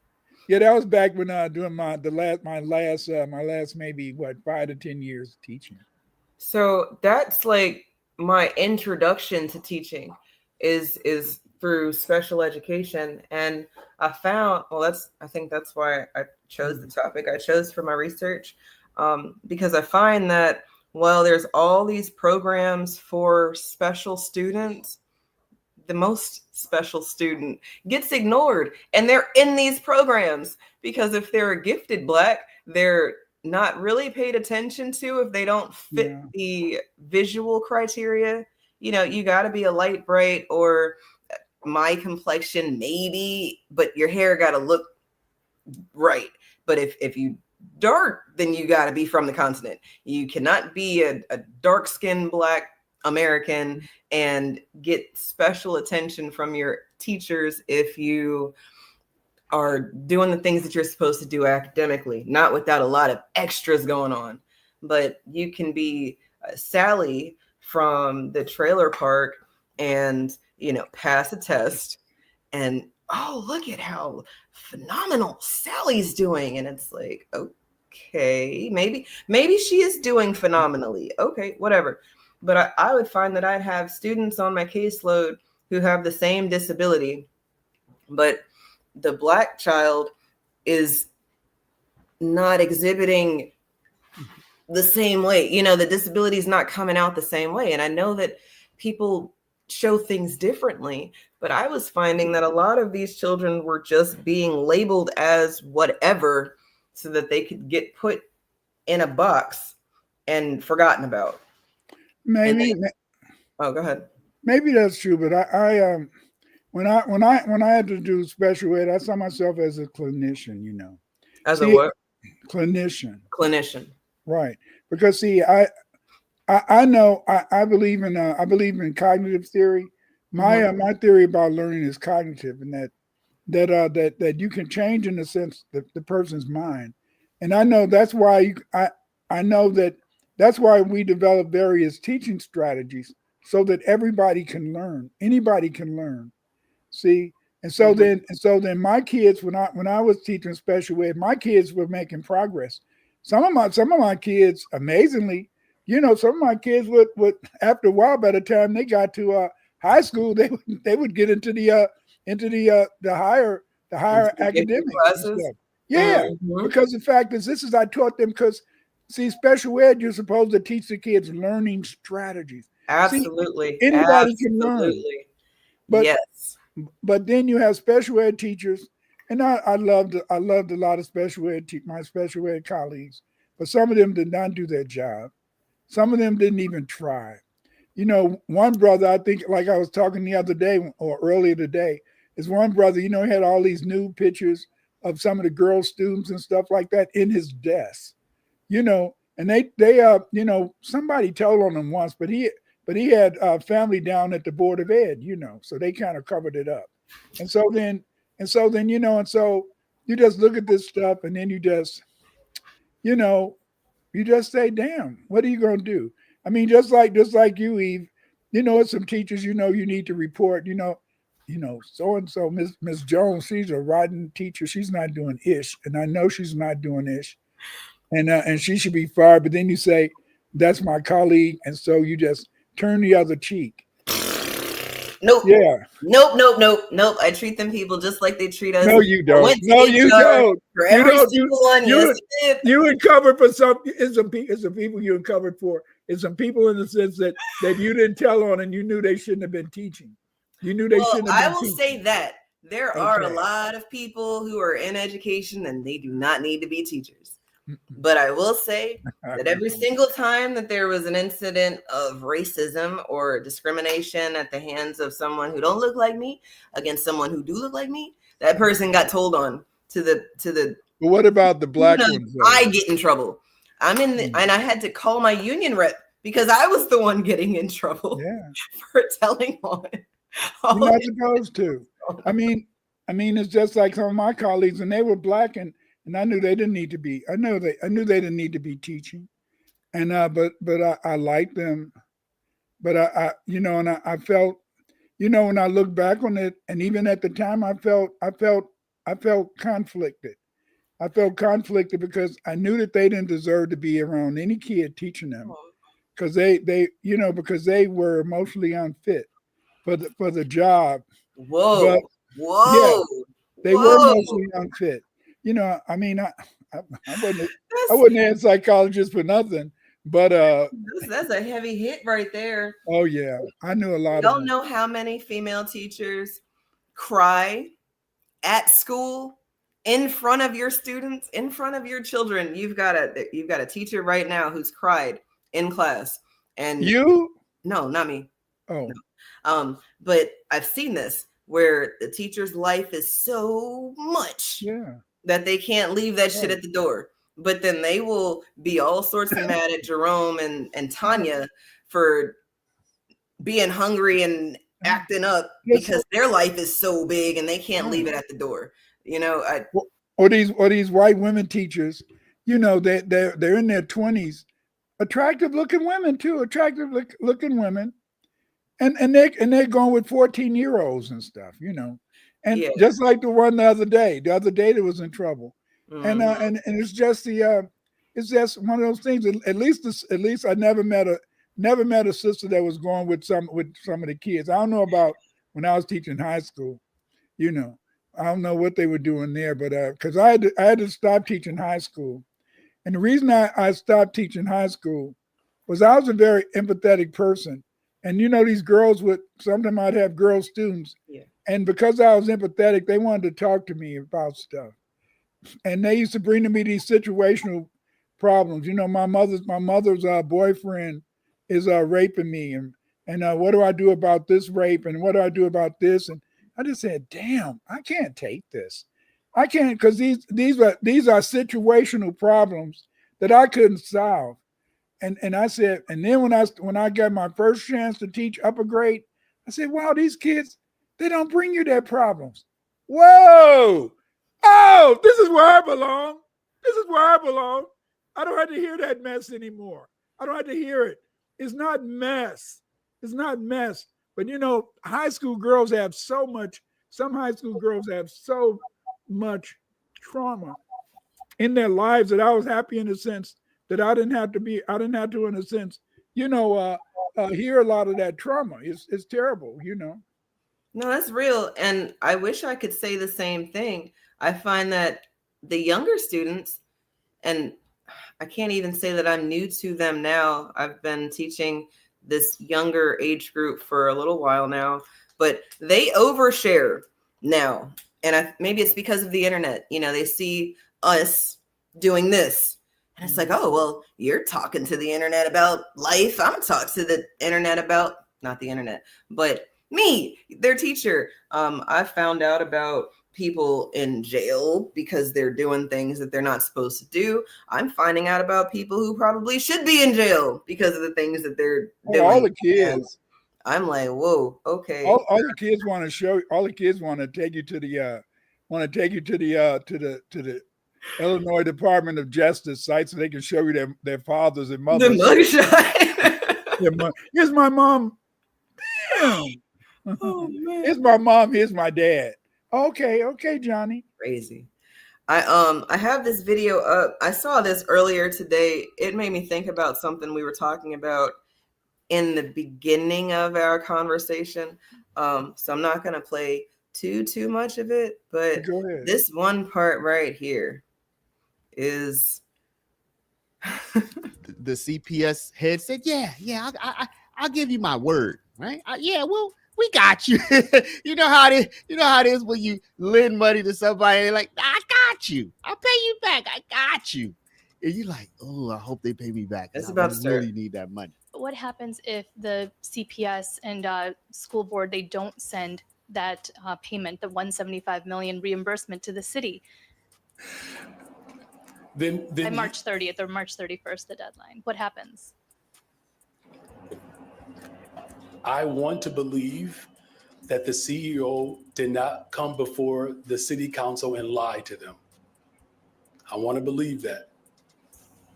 Yeah, that was back when doing my last maybe 5 to 10 years teaching. So that's like my introduction to teaching is through special education, and I found I think that's why I chose the topic I chose for my research, because I find that there's all these programs for special students, the most special student gets ignored, and they're in these programs because if they're a gifted Black, they're not really paid attention to if they don't fit the visual criteria. You got to be a light bright or my complexion maybe, but your hair got to look right. But if you dark, then you got to be from the continent. You cannot be a dark-skinned Black American and get special attention from your teachers if you are doing the things that you're supposed to do academically, not without a lot of extras going on. But you can be Sally from the trailer park and pass a test and look at how phenomenal Sally's doing, and it's like, okay, maybe she is doing phenomenally, okay, whatever. But I would find that I'd have students on my caseload who have the same disability, but the Black child is not exhibiting the same way. The disability is not coming out the same way. And I know that people show things differently, but I was finding that a lot of these children were just being labeled as whatever so that they could get put in a box and forgotten about. Maybe. Go ahead. Maybe that's true, but I when I had to do special ed, I saw myself as a clinician. As a what? Clinician. Right, because I know I believe in cognitive theory. My theory about learning is cognitive, and that you can change in a sense the person's mind, and I know that's why I know that's why we develop various teaching strategies so that everybody can learn. Anybody can learn. See, Mhm. and so then my kids, when I was teaching special ed, my kids were making progress. Some of my kids, amazingly, some of my kids would after a while, by the time they got to high school, they would get into the Into higher the gifted academics and classes. stuff. Yeah, Mhm. because the fact is, this is I taught them because see, special ed, you're supposed to teach the kids learning strategies. See, Absolutely. anybody can learn, Absolutely. but Yes. then you have special ed teachers, and I loved a lot of special ed my special ed colleagues, but some of them did not do their job. Some of them didn't even try. One brother, I think, like I was talking the other day or earlier today, is one brother. He had all these new pictures of some of the girl students and stuff like that in his desk. And somebody told on him once, but he had family down at the board of ed, so they kind of covered it up. And so then and so then and so you just look at this stuff, and then you know you just say, damn, what are you going to do? I mean, just like you, Eve, it's some teachers, you need to report, so and so, Miss Jones, she's a rotten teacher, she's not doing ish, and I know she's not doing ish, and she should be fired. But then you say, that's my colleague, and so you just turn the other cheek. Nope. Yeah. Nope, nope, nope, nope. I treat them people just like they treat us. No, you I don't. went to No, you HR don't. for You every don't. single one. Yes, You I did. you uncovered for some. It's some people you uncovered for. It's some people in the sense that you didn't tell on, and you knew they shouldn't have been teaching. You knew they Well, shouldn't have I been will say teaching. that there are a Okay. lot of people who are in education and they do not need to be teachers. Mm-mm. But I will say that every single time that there was an incident of racism or discrimination at the hands of someone who don't look like me against someone who do look like me, that person got told on to the But what about the black ones though? I get in trouble. Mm. And I had to call my union rep because I was the one getting in trouble Yeah, for telling on you're all not supposed to. I mean, it's just like some of my colleagues, and they were black, and I knew they didn't need to be. I knew they didn't need to be teaching, and but I liked them, but and I felt, when I look back on it, and even at the time, I felt conflicted. I felt conflicted because I knew that they didn't deserve to be around any kid teaching them, because because they were emotionally unfit for the job. But Whoa, yeah, whoa, they were whoa. emotionally unfit. I mean, I, I wasn't I That's wasn't a psychologist for nothing, but that's a heavy hit right there. oh yeah, I knew a You lot of don't them. know how many female teachers cry at school in front of your students, in front of your children. You've got a teacher right now who's cried in class. And You? no, not me. Oh But I've seen this where the teacher's life is so much yeah. that they can't leave that shit Right. at the door. But then they will be all sorts of mad at Jerome and Yeah. Tanya for being hungry and Yeah. acting up Just because their life is so big and they can't yeah. leave it at the door. You know, I Or these white women teachers, they're in their 20s, attractive looking women too, looking women, and they're going with 14-year-olds and stuff, and yeah. just like the one the other day that was in trouble, Mhm. and it's just one of those things. At least I never met a sister that was going with some of the kids. I don't know about when I was teaching high school, you know. I don't know what they were doing there, but because I had to stop teaching high school, and the reason I stopped teaching high school was I was a very empathetic person, and these girls would sometimes I'd have girl students, Yeah. and because I was empathetic, they wanted to talk to me about stuff, and they used to bring to me these situational problems. My mother's boyfriend is raping me, and what do I do about this rape, and what do I do about this? And I just said, damn, I can't take this. I can't, because these are situational problems that I couldn't solve. And I said, and then when I got my first chance to teach upper grade, I said, wow, these kids, they don't bring you their problems. Whoa! Oh, this is where I belong. This is where I belong. I don't have to hear that mess anymore. I don't have to hear it. It's not mess. It's not mess. But you know, high school girls have so much. Some high school girls have so much trauma in their lives that I was happy in the sense that I didn't have to, in a sense, hear a lot of that trauma. It's terrible, you know. No, that's real. And I wish I could say the same thing. I find that the younger students, and I can't even say that I'm new to them now. I've been teaching this younger age group for a little while now, but they overshare now. And maybe it's because of the internet. You know, they see us doing this. And it's like, oh, well, you're talking to the internet about life. I'm talking to the internet about, not the internet, but me, their teacher. I found out about people in jail because they're doing things that they're not supposed to do. I'm finding out about people who probably should be in jail because of the things that they're doing. All the kids. And I'm like, whoa, okay. All the kids want to show. All the kids want to take you to the to the Illinois Department of Justice site so they can show you their fathers and mothers. The mugshot. Here's my mom. Damn. Oh, man. Here's my mom. Here's my dad. Okay, Johnny. Crazy. I have this video up. I saw this earlier today. It made me think about something we were talking about in the beginning of our conversation. So I'm not gonna play too much of it, but this one part right here is the CPS head said, "Yeah, I'll give you my word, right? Well, we got you." You know how it is when you lend money to somebody and like, "I got you. I'll pay you back. I got you." And you're like, "Oh, I hope they pay me back. It's I about to really need that money." What happens if the CPS and school board, they don't send that payment, the $175 million reimbursement to the city? Then by March 30th or March 31st, the deadline. What happens? I want to believe that the CEO did not come before the city council and lie to them. I want to believe that.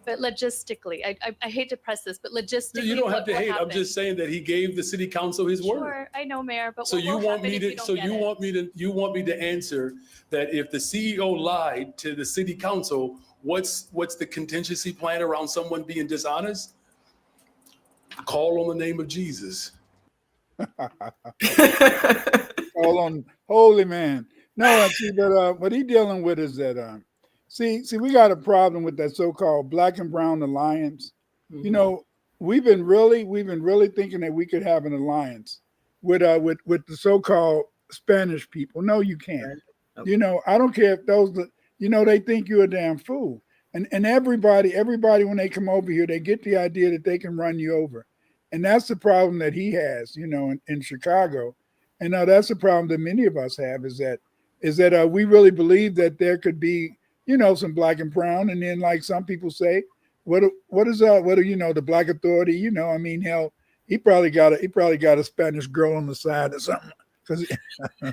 But logistically, I hate to press this, but logistically, You don't have to what hate. happened? I'm just saying that he gave the city council his word. Sure, I know, Mayor, but So what you will want happen me if to? you don't So get you it? want me to answer that if the CEO lied to the city council, what's the contingency plan around someone being dishonest? Call on the name of Jesus. Call on holy man. No, see, but what he dealing with is that see, we got a problem with that so-called Black and Brown alliance. Mm-hmm. You know, we've been really thinking that we could have an alliance with the so-called Spanish people. No, you can't. Okay. You know, I don't care if those, you know, they think you're a damn fool. And everybody when they come over here, they get the idea that they can run you over. And that's the problem that he has, you know, in Chicago. And that's the problem that many of us have is that we really believe that there could be, you know, some Black and brown. And then like some people say, what is the Black Authority? You know, I mean, hell, he probably got a Spanish girl on the side or something because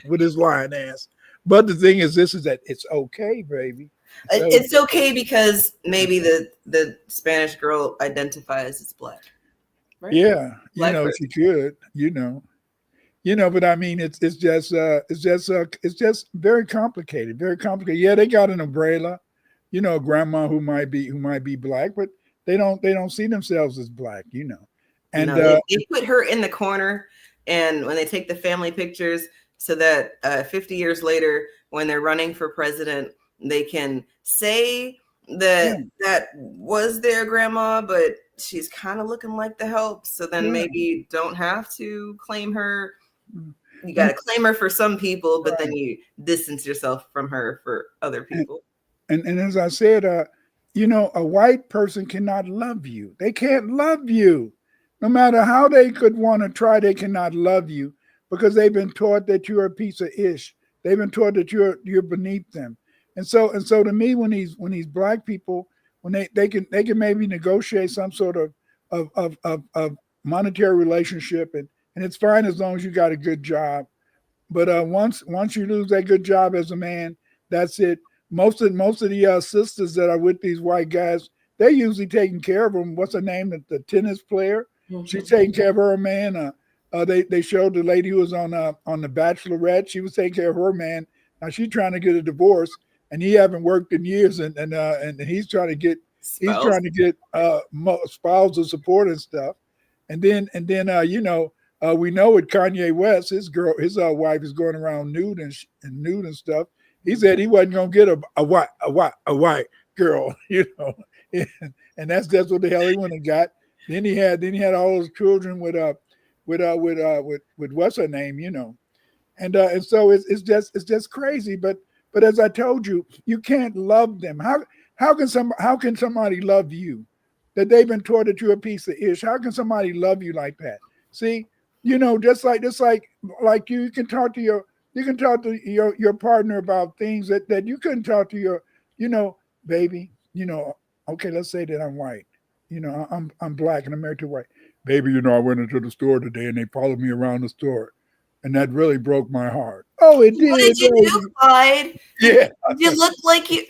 with his lying ass. But the thing is that it's okay, baby. It's okay because maybe the Spanish girl identifies as Black. Right? Yeah, Black you know, person. she could, you know, but I mean, it's just very complicated, very complicated. Yeah, they got an umbrella, you know, a grandma who might be Black, but they don't see themselves as Black, you know. And no, they put her in the corner, and when they take the family pictures, so that 50 years later, when they're running for president, they can say that was their grandma, but she's kind of looking like the help. So then maybe you don't have to claim her. You got to claim her for some people, but then you distance yourself from her for other people. And as I said, you know, a white person cannot love you. They can't love you. No matter how they could want to try, they cannot love you because they've been taught that you're a piece of ish. They've been taught that you're beneath them. And so to me, when these Black people, when they can maybe negotiate some sort of monetary relationship, and it's fine as long as you got a good job. But once you lose that good job as a man, that's it. Most of the sisters that are with these white guys, they're usually taking care of them. What's her name? The tennis player. Mm-hmm. She's taking care of her man. they showed the lady who was on the Bachelorette. She was taking care of her man. Now she's trying to get a divorce, and he haven't worked in years, and he's trying to get Spouse. spousal support and stuff. And then we know with Kanye West, his wife is going around nude and stuff. He said he wasn't gonna get a white girl, and that's what the hell he went and got. Then he had all those children with what's her name, and so it's just crazy. But as I told you, you can't love them. How can somebody love you that they've been taught that you're a piece of ish? How can somebody love you like that? See, just like you can talk to your partner about things that you couldn't talk to your, baby, okay, let's say that I'm white. I'm black and I'm married to white. Baby, I went into the store today and they followed me around the store. And that really broke my heart. Oh, it did. What did you do, Clyde? Yeah. Did you look like you?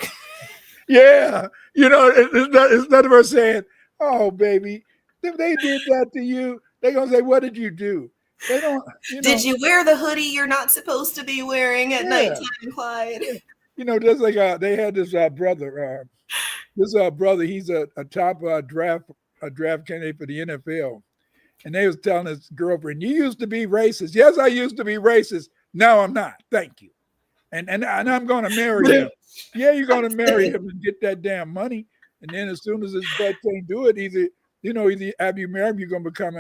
Yeah. It's none of her saying, oh, baby, if they did that to you, they're going to say, what did you do? They don't, Did you wear the hoodie you're not supposed to be wearing at nighttime, Clyde? Just like they had this brother. This brother, he's a top draft candidate for the NFL. And they was telling his girlfriend, you used to be racist. Yes, I used to be racist. No, I'm not. Thank you. And I'm going to marry him. Yeah, you're going to marry him and get that damn money. And then as soon as his butt can't do it, either after you marry him, you're going to become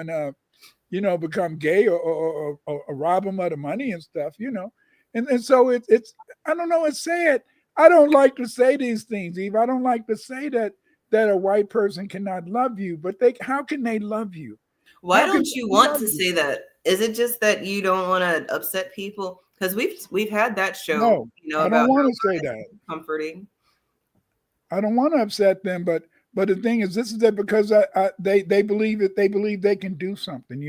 become gay or rob him of the money and stuff, And so it's I don't know, it's sad. I don't like to say these things, Eve. I don't like to say that a white person cannot love you, but how can they love you? Why don't you want to say that? Is it just that you don't want to upset people? Because we've had that show, I don't want to say that. Comforting. I don't want to upset them, but the thing is, this is that because they believe it. They believe they can do something.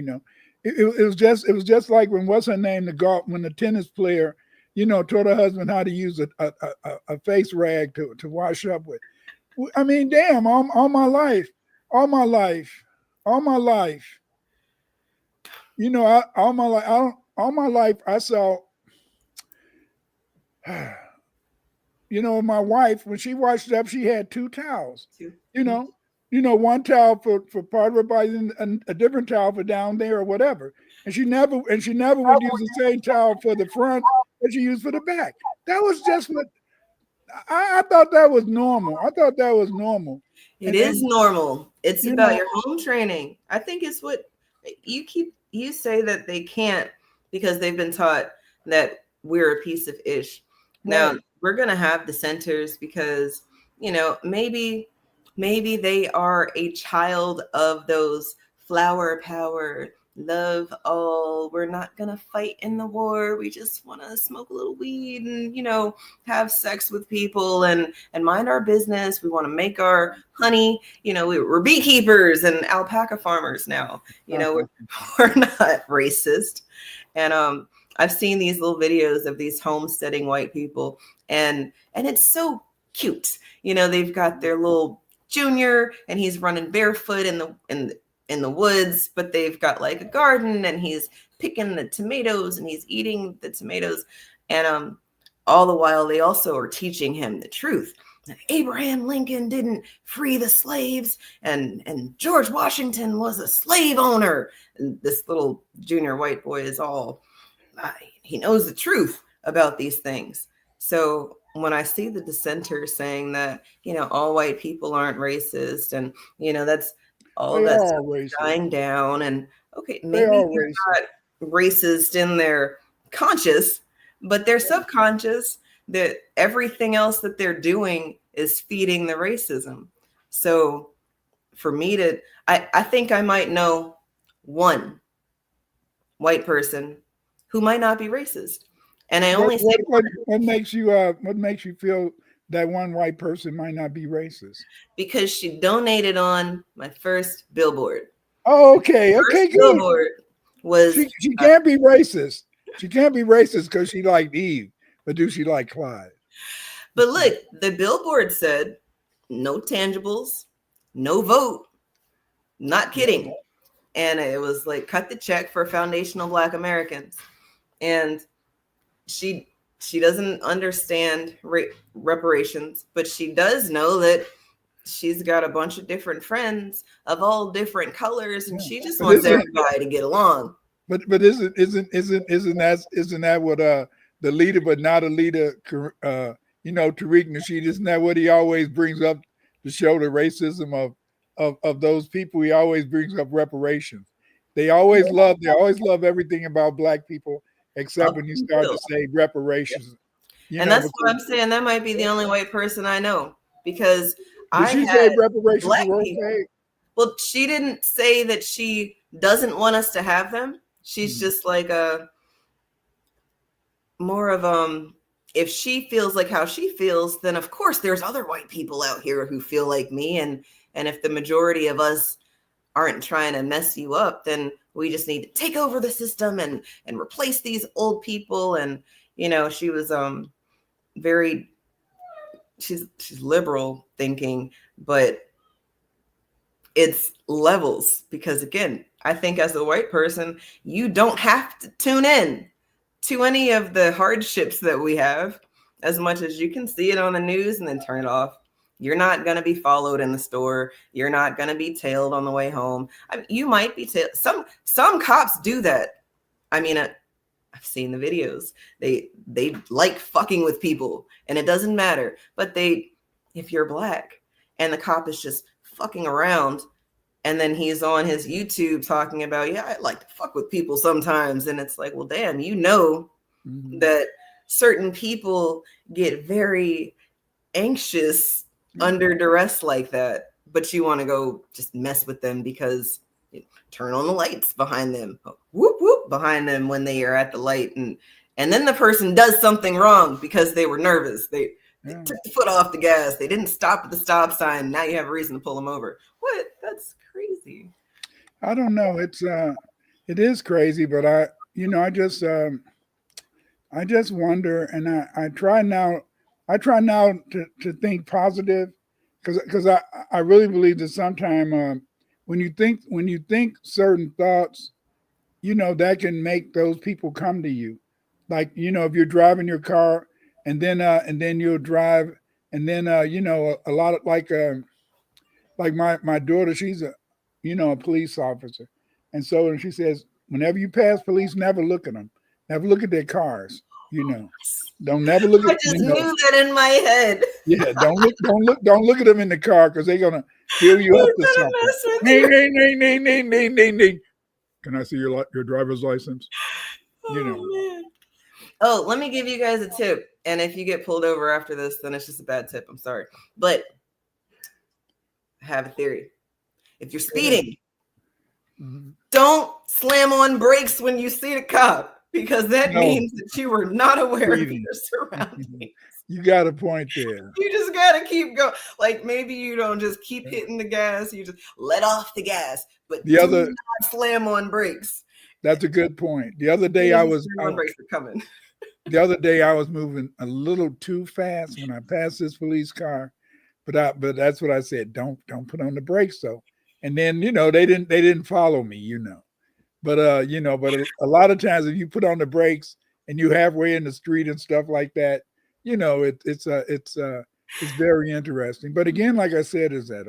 It was just like when what's her name, when the tennis player, taught her husband how to use a face rag to wash up with. I mean, damn, all my life. All my life, all my life, I saw, my wife, when she washed up, she had two towels, one towel for part of her body and a different towel for down there or whatever. And she never would use the same towel for the front that she used for the back. That was just what I thought that was normal. It is normal. It's about your home training. I think it's what you say that they can't because they've been taught that we're a piece of ish. Now we're going to have dissenters because, maybe they are a child of those flower power, love all, we're not going to fight in the war. We just want to smoke a little weed and, have sex with people and mind our business. We want to make our honey. We're beekeepers and alpaca farmers now. We're not racist. And I've seen these little videos of these homesteading white people and it's so cute. They've got their little junior and he's running barefoot in the woods, but they've got like a garden and he's picking the tomatoes and he's eating the tomatoes. And all the while they also are teaching him the truth. Abraham Lincoln didn't free the slaves and George Washington was a slave owner. And this little junior white boy is all, he knows the truth about these things. So when I see the dissenters saying that, all white people aren't racist and, that's all that's dying down. And okay, maybe they're not racist in their conscious, but they're subconscious that everything else that they're doing is feeding the racism. So for me I think I might know one white person who might not be racist. And I only say what makes you feel that one white person might not be racist? Because she donated on my first billboard. Oh, okay. Okay, good. Billboard was she can't be racist. She can't be racist because she liked Eve, but do she like Clyde? But look, the billboard said no tangibles, no vote. Not kidding. and it was like, cut the check for foundational Black Americans. And she doesn't understand reparations, but she does know that she's got a bunch of different friends of all different colors, and she just wants everybody to get along. But isn't that what the leader but not a leader, Tariq Nasheed, isn't that what he always brings up to show the racism of those people? He always brings up reparations. They always love everything about Black people except when you start to say reparations. And that's what I'm saying. That might be the only white person I know, because did she say reparations were okay? Well, she didn't say that she doesn't want us to have them. She's just like more of if she feels like how she feels, then of course there's other white people out here who feel like me, and if the majority of us aren't trying to mess you up, then we just need to take over the system and replace these old people. And she was very, she's liberal thinking, but it's levels, because again, I think as a white person, you don't have to tune in to any of the hardships that we have as much as you can see it on the news and then turn it off. You're not going to be followed in the store. You're not going to be tailed on the way home. I mean, you might be tailed. Some cops do that. I mean, I've seen the videos. They like fucking with people, and it doesn't matter. But if you're Black and the cop is just fucking around, and then he's on his YouTube talking about, yeah, I like to fuck with people sometimes. And it's like, well, damn, that certain people get very anxious under duress like that, but you want to go just mess with them because you turn on the lights behind them, whoop, whoop, behind them when they are at the light. And then the person does something wrong because they were nervous. They took the foot off the gas. They didn't stop at the stop sign. Now you have a reason to pull them over. What? That's crazy. I don't know. It is crazy, but I just wonder, and I try now to think positive, because I really believe that sometime when you think certain thoughts, that can make those people come to you. Like, if you're driving your car and then you'll drive, and then a lot of like my daughter, she's a police officer, and so she says, whenever you pass police, never look at them, never look at their cars. Don't never look at. I just knew that in my head. Yeah, don't look at them in the car, because they're gonna fill you up to something. Ding. Can I see your driver's license? Man. Oh, let me give you guys a tip. And if you get pulled over after this, then it's just a bad tip. I'm sorry, but I have a theory. If you're speeding, don't slam on brakes when you see the cop, because that means that you were not aware of your surroundings. You got a point there. You just got to keep going. Like, maybe you don't just keep hitting the gas. You just let off the gas, but do not slam on brakes. That's a good point. The other day brakes are coming. The other day I was moving a little too fast when I passed this police car, but that's what I said. Don't put on the brakes though. And then they didn't follow me. But but a lot of times if you put on the brakes and you halfway in the street and stuff like that, it's very interesting. But again, like I said, is that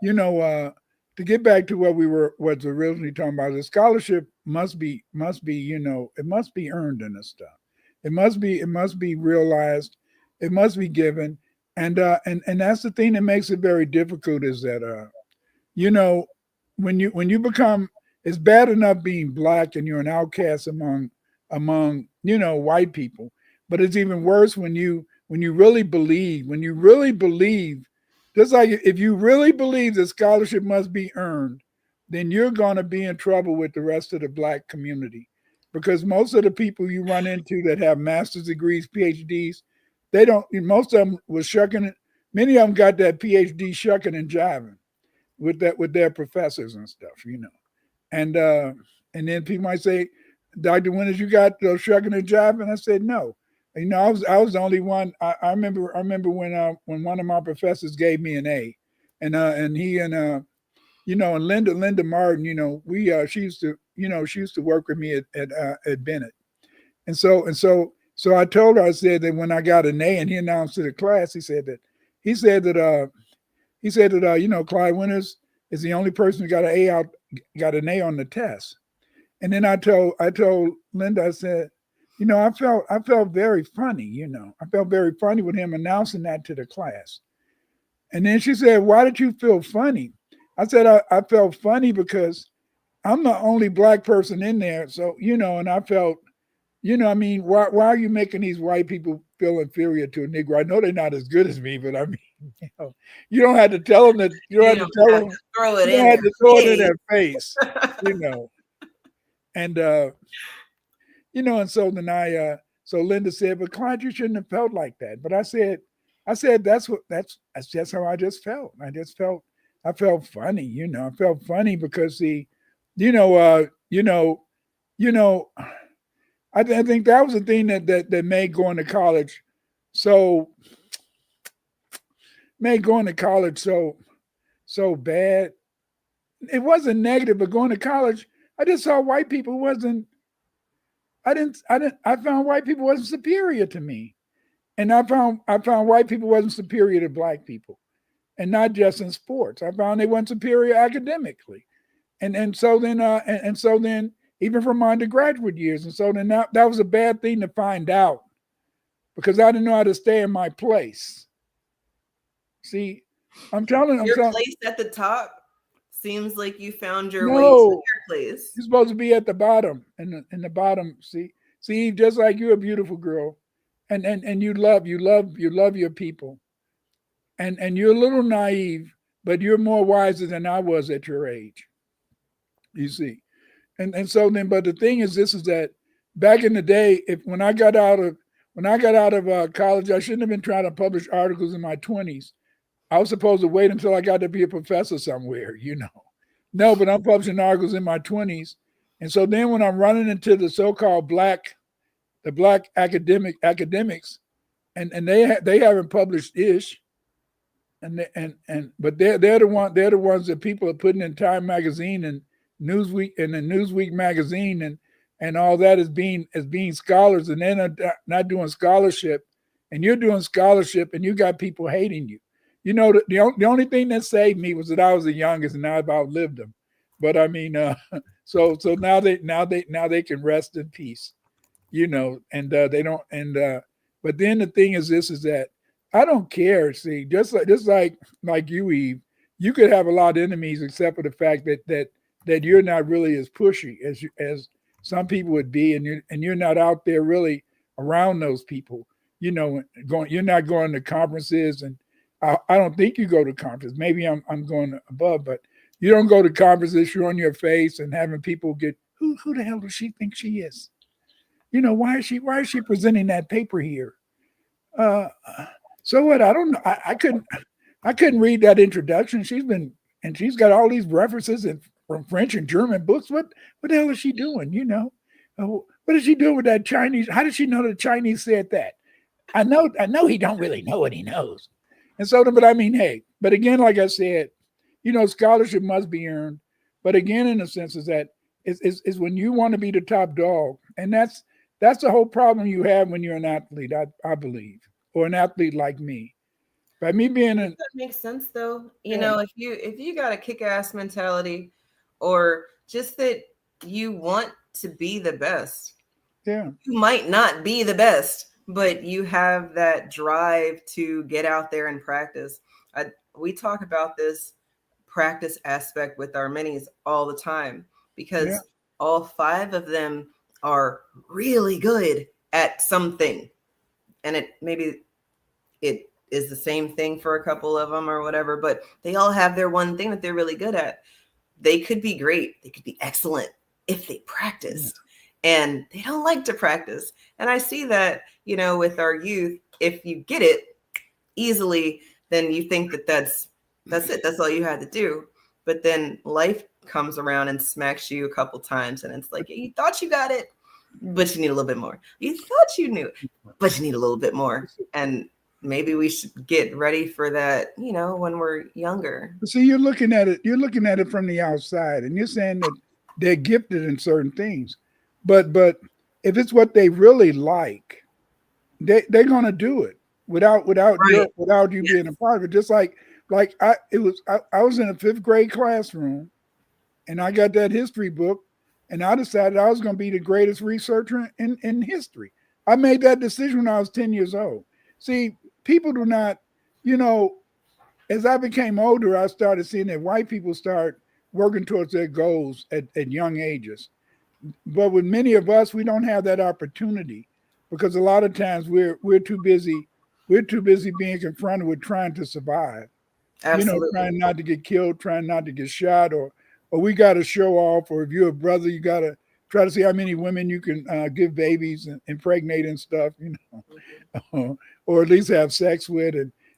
to get back to what's originally talking about, the scholarship must be it must be earned in this stuff. It must be realized. It must be given, and that's the thing that makes it very difficult, is that when you become, it's bad enough being Black and you're an outcast among white people, but it's even worse when you really believe, just like if you really believe that scholarship must be earned, then you're going to be in trouble with the rest of the Black community, because most of the people you run into that have master's degrees, PhDs, most of them was shucking it. Many of them got that PhD shucking and jiving with their professors and stuff, and then people might say, Dr. Winters, you got those shucking and jiving? I said, no. I was the only one. I remember when one of my professors gave me an A, and he and and Linda Martin, she used to work with me at Bennett. And so I told her, I said that when I got an A and he announced to the class, he said that Clyde Winters is the only person who got an A on the test. And then I told Linda, I said, I felt very funny, I felt very funny with him announcing that to the class. And then she said, why did you feel funny? I said, I felt funny because I'm the only black person in there. So, and I felt, why are you making these white people feel inferior to a Negro? I know they're not as good as me, but I mean, you don't have to tell them that, you don't have to tell them, throw it you don't in have to throw it in their their face, And, and so then so Linda said, but Clyde, you shouldn't have felt like that. But I said, that's how I just felt. I felt funny, I felt funny because I think that was the thing that made going to college so bad. It wasn't negative, but going to college, I just saw white people I found white people wasn't superior to me. And I found white people wasn't superior to black people. And not just in sports. I found they weren't superior academically. And so then even from my undergraduate years. And so then that was a bad thing to find out because I didn't know how to stay in my place. See, your place at the top seems like you found your way to your place. You're supposed to be at the bottom, in the bottom. See, just like you're a beautiful girl, and you love your people, and you're a little naive, but you're more wiser than I was at your age. You see, and so then, but the thing is, this is that back in the day, when I got out of college, I shouldn't have been trying to publish articles in my 20s. I was supposed to wait until I got to be a professor somewhere, No, but I'm publishing articles in my 20s. And so then when I'm running into the so-called black academics, and they haven't published ish, but they're the ones that people are putting in Time magazine and Newsweek and the Newsweek magazine and all that as being scholars, and they're not doing scholarship, and you're doing scholarship, and you got people hating you. The only thing that saved me was that I was the youngest and I've outlived them. But I mean, so now they can rest in peace, and they don't. And but then the thing is this is that I don't care. See, just like you, Eve, you could have a lot of enemies except for the fact that you're not really as pushy as some people would be, and you're not out there really around those people. You're not going to conferences and. I don't think you go to conferences. Maybe I'm going above, but you don't go to conferences. You're on your face and having people get who the hell does she think she is? Why is she presenting that paper here? So what? I don't know. I couldn't read that introduction. She's got all these references from French and German books. What the hell is she doing? What is she doing with that Chinese? How does she know the Chinese said that? I know he don't really know what he knows. And so, but I mean, hey, but again, like I said, scholarship must be earned. But again, in a sense, is that is when you want to be the top dog, and that's the whole problem you have when you're an athlete, I believe, or an athlete like me. By me being that makes sense, though. If you got a kick-ass mentality, or just that you want to be the best, you might not be the best. But you have that drive to get out there and practice. We talk about this practice aspect with our minis all the time because all 5 of them are really good at something. And maybe it is the same thing for a couple of them or whatever, but they all have their one thing that they're really good at. They could be great. They could be excellent if they practiced. And they don't like to practice. And I see that, with our youth, if you get it easily, then you think that's it. That's all you had to do. But then life comes around and smacks you a couple times. And it's like, you thought you got it, but you need a little bit more. You thought you knew, but you need a little bit more. And maybe we should get ready for that, when we're younger. See, you're looking at it from the outside, and you're saying that they're gifted in certain things, but if it's what they really like, they're gonna do it without Right. you being a part of it. Just like I was in a 5th grade classroom, and I got that history book, and I decided I was going to be the greatest researcher in history. I made that decision when I was 10 years old. See, people do not, as I became older, I started seeing that white people start working towards their goals at young ages. But with many of us, we don't have that opportunity because a lot of times we're too busy being confronted with trying to survive. Absolutely. Trying not to get killed, trying not to get shot, or we got to show off, or if you're a brother, you got to try to see how many women you can give babies and impregnate and stuff, or at least have sex with,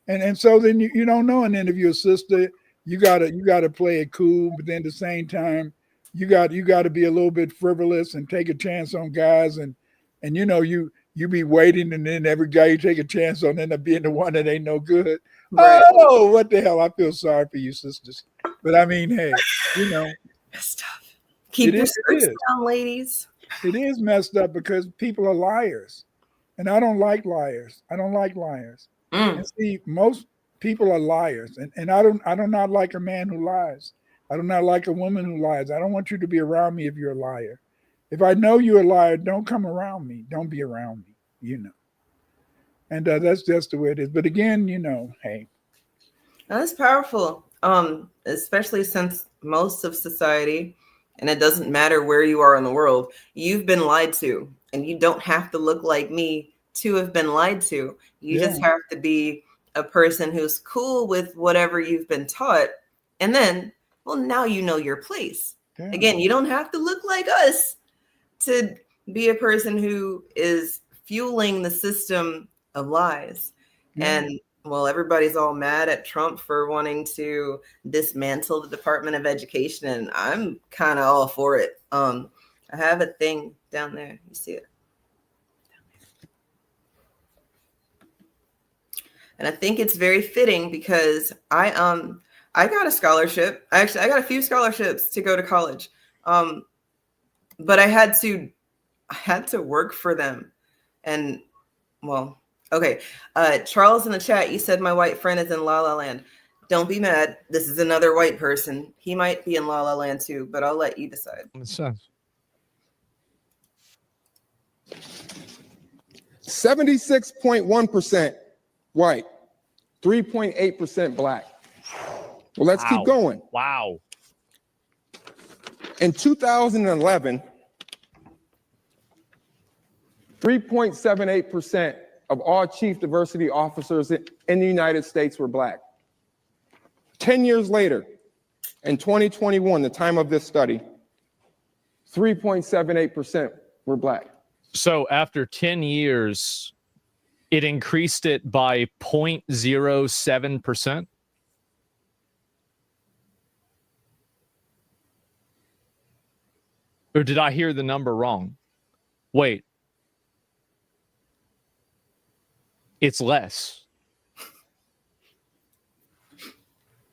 and so then you don't know. And then if you're a sister, you gotta play it cool, but then at the same time, you got to be a little bit frivolous and take a chance on guys, and you be waiting, and then every guy you take a chance on end up being the one that ain't no good. Right. Oh, what the hell! I feel sorry for you, sisters. But I mean, hey, It's tough. Keep your skirts down, ladies. it is messed up because people are liars, and I don't like liars. I don't like liars. And see, most people are liars, and I do not like a man who lies. I do not like a woman who lies. I don't want you to be around me if you're a liar. If I know you're a liar, don't come around me. Don't be around me. And that's just the way it is. But again, hey. That's powerful. Especially since most of society, and it doesn't matter where you are in the world, you've been lied to, and you don't have to look like me to have been lied to. You just have to be a person who's cool with whatever you've been taught. And then, well, now you know your place. Yeah. Again, you don't have to look like us to be a person who is fueling the system of lies. Yeah. And well, everybody's all mad at Trump for wanting to dismantle the Department of Education, and I'm kind of all for it. I have a thing down there. You see it? And I think it's very fitting because I got a scholarship. Actually, I got a few scholarships to go to college. But I had to work for them. And well, okay. Charles in the chat, you said my white friend is in La La Land. Don't be mad. This is another white person. He might be in La La Land too, but I'll let you decide. Makes sense. 76.1% white, 3.8% black. Well, let's keep going. Wow. In 2011, 3.78% of all chief diversity officers in the United States were black. 10 years later, in 2021, the time of this study, 3.78% were black. So after 10 years, it increased it by 0.07%. Or did I hear the number wrong? Wait. It's less.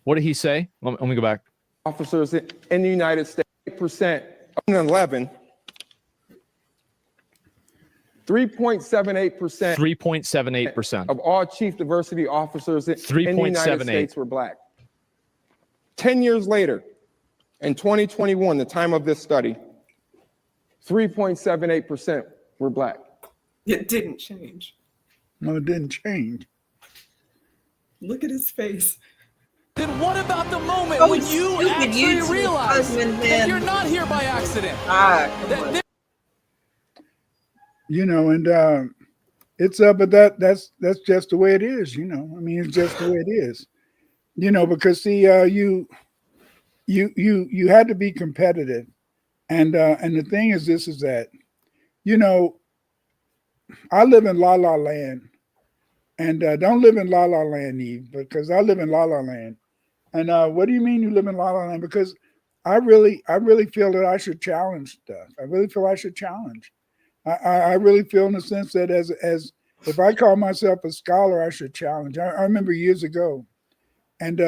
What did he say? Let me go back. Officers in the United States, 8%, 2011, 3.78%. 3.78% of all chief diversity officers in the United States were black. 10 years later, in 2021, the time of this study, 3.78% were black. It didn't change. No, it didn't change. Look at his face. Then what about the moment when you actually realize that you're not here by accident? And it's but that's just the way it is. I mean, it's just the way it is. Because see, you had to be competitive, and the thing is, this is that, I live in La La Land, and don't live in La La Land, Eve, because I live in La La Land. And what do you mean you live in La La Land? Because I really feel that I should challenge stuff. I really feel I should challenge. I really feel in the sense that as if I call myself a scholar, I should challenge. I remember years ago, and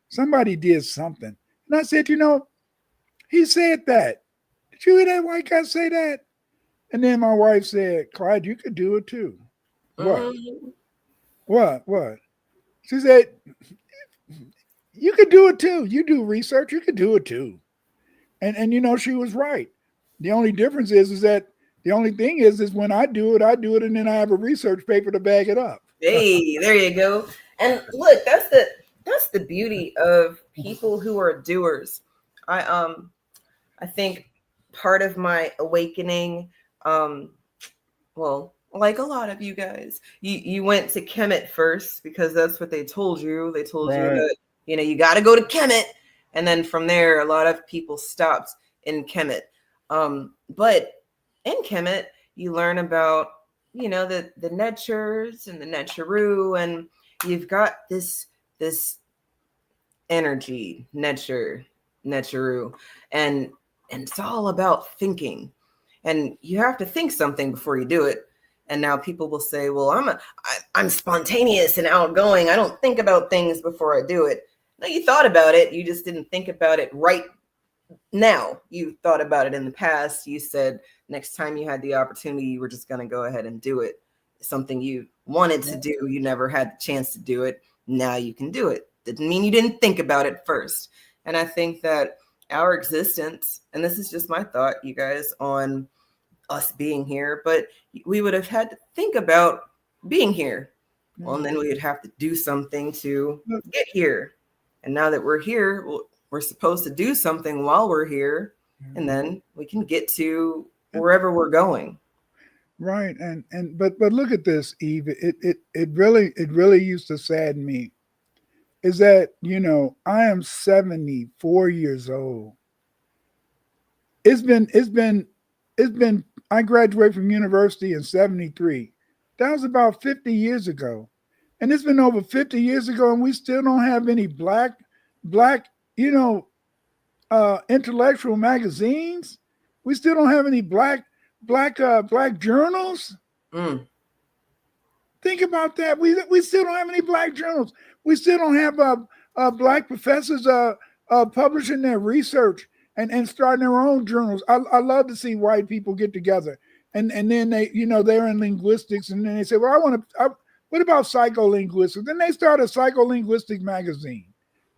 somebody did something, and I said, he said that. Did you hear that white guy say that? And then my wife said, Clyde, you could do it too. What? What? She said, you could do it too. You do research, you could do it too. And she was right. The only difference is that the only thing is when I do it, and then I have a research paper to back it up. Hey, there you go. And look, that's the beauty of people who are doers. I think part of my awakening, well, like a lot of you guys, you went to Kemet first because that's what they told you. They told you that, you got to go to Kemet. And then from there, a lot of people stopped in Kemet. But in Kemet, you learn about, the netures and the neteru, and you've got this energy, neteru, and it's all about thinking. And you have to think something before you do it. And now people will say, well, I'm spontaneous and outgoing. I don't think about things before I do it. No, you thought about it. You just didn't think about it right now. You thought about it in the past. You said next time you had the opportunity, you were just going to go ahead and do it. Something you wanted to do, you never had the chance to do it. Now you can do it. Didn't mean you didn't think about it first. And I think that our existence, and this is just my thought, you guys, on us being here, but we would have had to think about being here. Well, and then we would have to do something to get here. And now that we're here, we're supposed to do something while we're here, and then we can get to wherever we're going. Right. But look at this, Eve. It really used to sadden me. Is that, I am 74 years old. It's been I graduated from university in 73. That was about 50 years ago. And it's been over 50 years ago, and we still don't have any black, intellectual magazines. We still don't have any black journals. Think about that. We still don't have any black journals. We still don't have black professors publishing their research and starting their own journals. I love to see white people get together and then they, they're in linguistics, and then they say, well, what about psycholinguistics? Then they start a psycholinguistic magazine,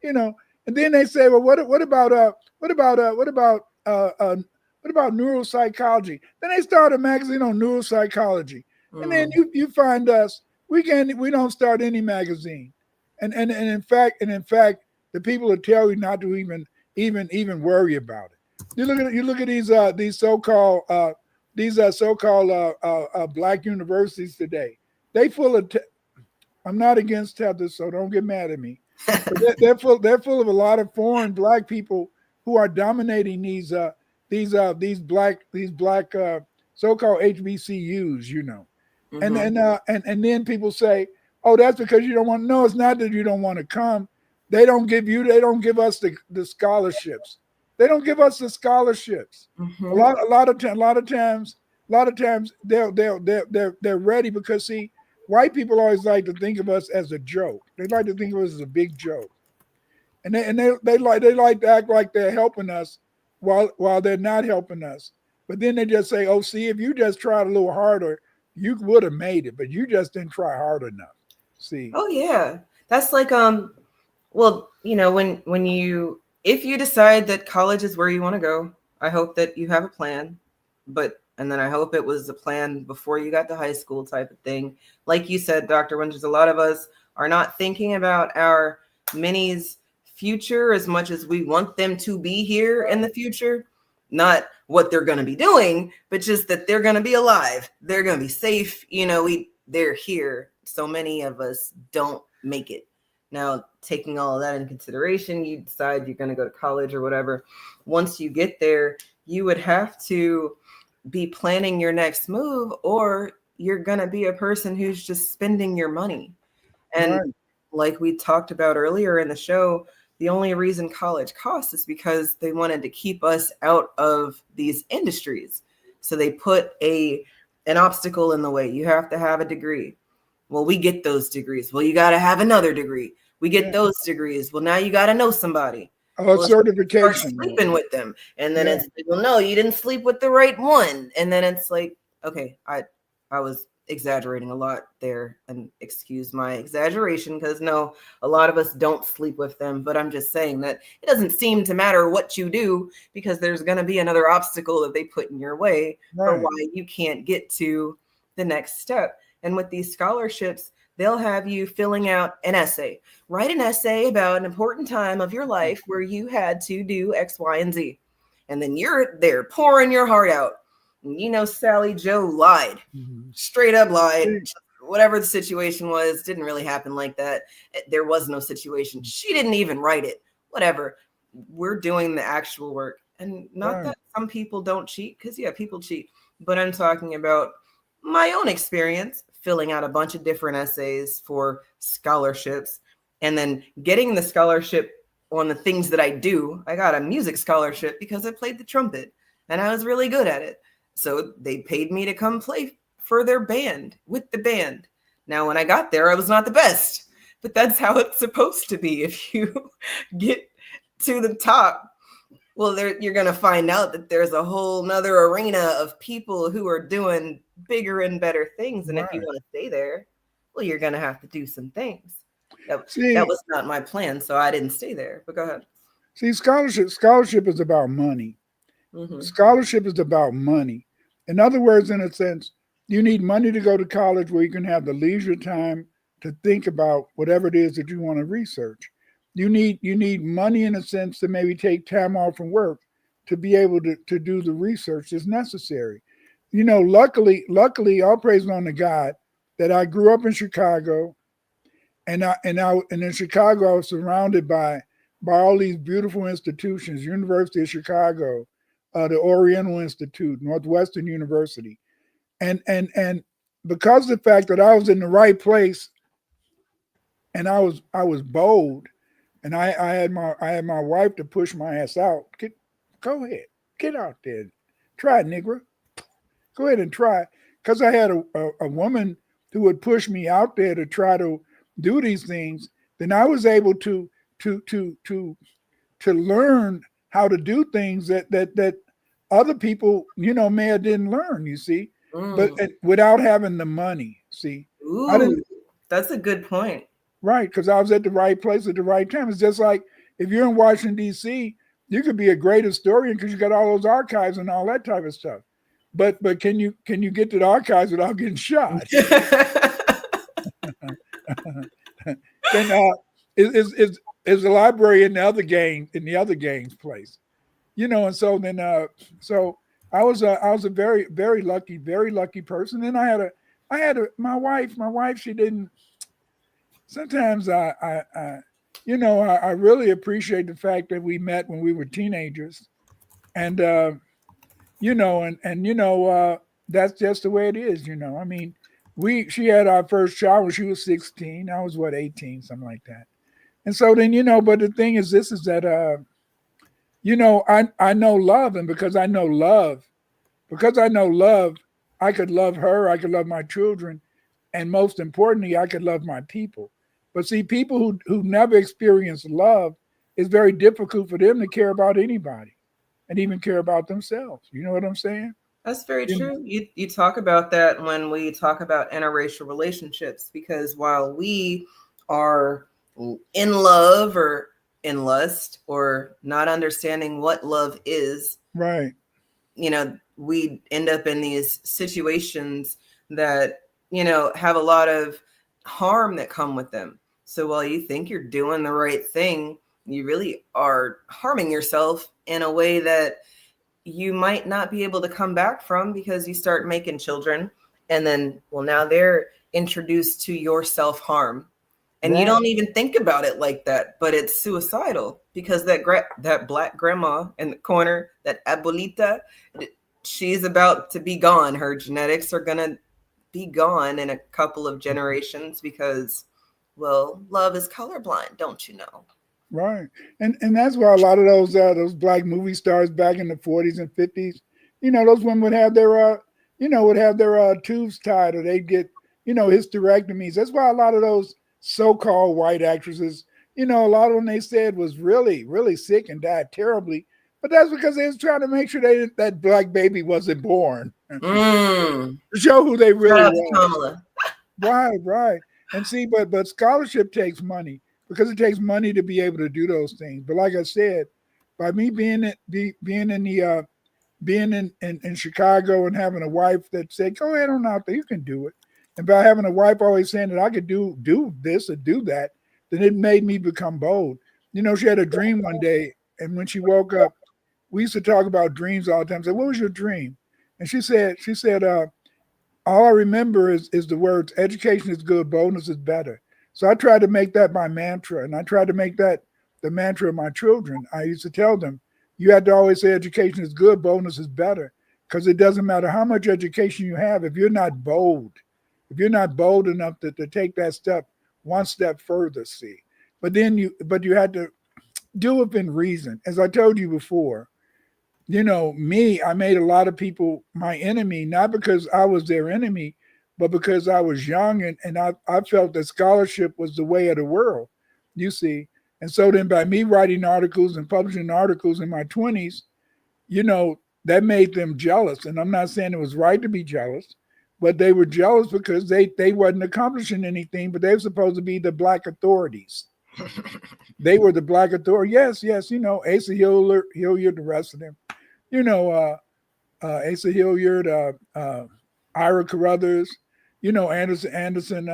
and then they say, well, what about neuropsychology? Then they start a magazine on neuropsychology. And then you find us, we don't start any magazine. And in fact, the people will tell you not to even worry about it. You look at these so-called black universities today. They full of I'm not against tether, so don't get mad at me. They're full of a lot of foreign black people who are dominating these black so-called HBCUs, And then people say, oh, that's because you don't want. No, it's not that you don't want to come. They don't give us the scholarships. They don't give us the scholarships. A lot of times they're ready because, see, white people always like to think of us as a joke. They like to think of us as a big joke. And they like to act like they're helping us while they're not helping us. But then they just say, oh, see, if you just tried a little harder, you would have made it, but you just didn't try hard enough. See? Oh yeah. That's like, well, if you decide that college is where you want to go, I hope that you have a plan, and then I hope it was a plan before you got to high school type of thing. Like you said, Dr. Winters, a lot of us are not thinking about our minis' future as much as we want them to be here in the future. Not what they're going to be doing, but just that they're going to be alive. They're going to be safe. They're here. So many of us don't make it. Now, taking all of that into consideration, you decide you're going to go to college or whatever. Once you get there, you would have to be planning your next move, or you're going to be a person who's just spending your money. And like we talked about earlier in the show, the only reason college costs is because they wanted to keep us out of these industries. So they put a an obstacle in the way. You have to have a degree. Well, we get those degrees. Well, you got to have another degree. We get those degrees. Well, now you got to know somebody. Oh, Well, certification. start sleeping with them. And then it's like, well, no, you didn't sleep with the right one. And then it's like, okay, I was exaggerating a lot there, and excuse my exaggeration, because no, a lot of us don't sleep with them. But I'm just saying that it doesn't seem to matter what you do, because there's going to be another obstacle that they put in your way for why you can't get to the next step. And with these scholarships, they'll have you filling out an essay. Write an essay about an important time of your life where you had to do X, Y, and Z. And then you're there pouring your heart out. And you know, Sally Joe lied, straight up lied. Whatever the situation was, didn't really happen like that. There was no situation. She didn't even write it. Whatever. We're doing the actual work. And not that some people don't cheat, because people cheat. But I'm talking about my own experience filling out a bunch of different essays for scholarships, and then getting the scholarship on the things that I do. I got a music scholarship because I played the trumpet and I was really good at it. So they paid me to come play for their band, with the band. Now, when I got there, I was not the best, but that's how it's supposed to be. If you get to the top, well, you're going to find out that there's a whole nother arena of people who are doing bigger and better things. And if you want to stay there, well, you're going to have to do some things. That was not my plan, so I didn't stay there. But go ahead. See, scholarship is about money. Scholarship is about money. In other words, in a sense, you need money to go to college where you can have the leisure time to think about whatever it is that you want to research. You need money in a sense to maybe take time off from work to be able to do the research that's necessary. You know, luckily, all praise on to God that I grew up in Chicago, and in Chicago I was surrounded by all these beautiful institutions: University of Chicago, the Oriental Institute, Northwestern University, and because of the fact that I was in the right place, and I was bold. And I had my wife to push my ass out. Go ahead, get out there, try it, nigga. Go ahead and try. Because I had a woman who would push me out there to try to do these things. Then I was able to learn how to do things that other people, may have didn't learn. You see, but without having the money. See, That's a good point. Right, because I was at the right place at the right time. It's just like if you're in Washington, D.C., you could be a great historian because you got all those archives and all that type of stuff. But can you get to the archives without getting shot? Then is the library in the other gang's place, and so then so I was a very, very lucky person. And I had my wife, she didn't. Sometimes I really appreciate the fact that we met when we were teenagers, and that's just the way it is. I mean, she had our first child when she was 16. I was 18, something like that. And so then but the thing is, this is that I know love, and because I know love, I could love her, I could love my children, and most importantly, I could love my people. But see, people who never experienced love, it's very difficult for them to care about anybody and even care about themselves. You know what I'm saying? That's very true. You talk about that when we talk about interracial relationships, because while we are in love or in lust or not understanding what love is, right, we end up in these situations that, have a lot of harm that come with them. So while you think you're doing the right thing, you really are harming yourself in a way that you might not be able to come back from, because you start making children, and then, now they're introduced to your self-harm, and you don't even think about it like that, but it's suicidal, because that black grandma in the corner, that abuelita, she's about to be gone. Her genetics are gonna be gone in a couple of generations because, love is colorblind, don't you know? Right. And that's why a lot of those black movie stars back in the 40s and 50s, those women would have would have their tubes tied, or they'd get, hysterectomies. That's why a lot of those so-called white actresses, a lot of them they said was really, really sick and died terribly. But that's because they was trying to make sure that black baby wasn't born. To show who they really was. Right. And see, but scholarship takes money, because it takes money to be able to do those things. But like I said, by me being in Chicago and having a wife that said, "Go ahead on out there, you can do it," and by having a wife always saying that I could do this or do that, then it made me become bold. She had a dream one day, and when she woke up, we used to talk about dreams all the time. I said, "What was your dream?" And she said, all I remember is the words, "Education is good, boldness is better." So I tried to make that my mantra, and I tried to make that the mantra of my children. I used to tell them, you have to always say education is good, boldness is better, because it doesn't matter how much education you have if you're not bold enough to take that step one step further, see. But you had to do it within reason. As I told you before, I made a lot of people my enemy, not because I was their enemy, but because I was young and I felt that scholarship was the way of the world, you see. And so then by me writing articles and publishing articles in my 20s, that made them jealous. And I'm not saying it was right to be jealous, but they were jealous because they wasn't accomplishing anything, but they were supposed to be the black authorities. They were the black authority. Yes, Asa Hilliard, the rest of them. Asa Hilliard, Ira Carruthers, Anderson,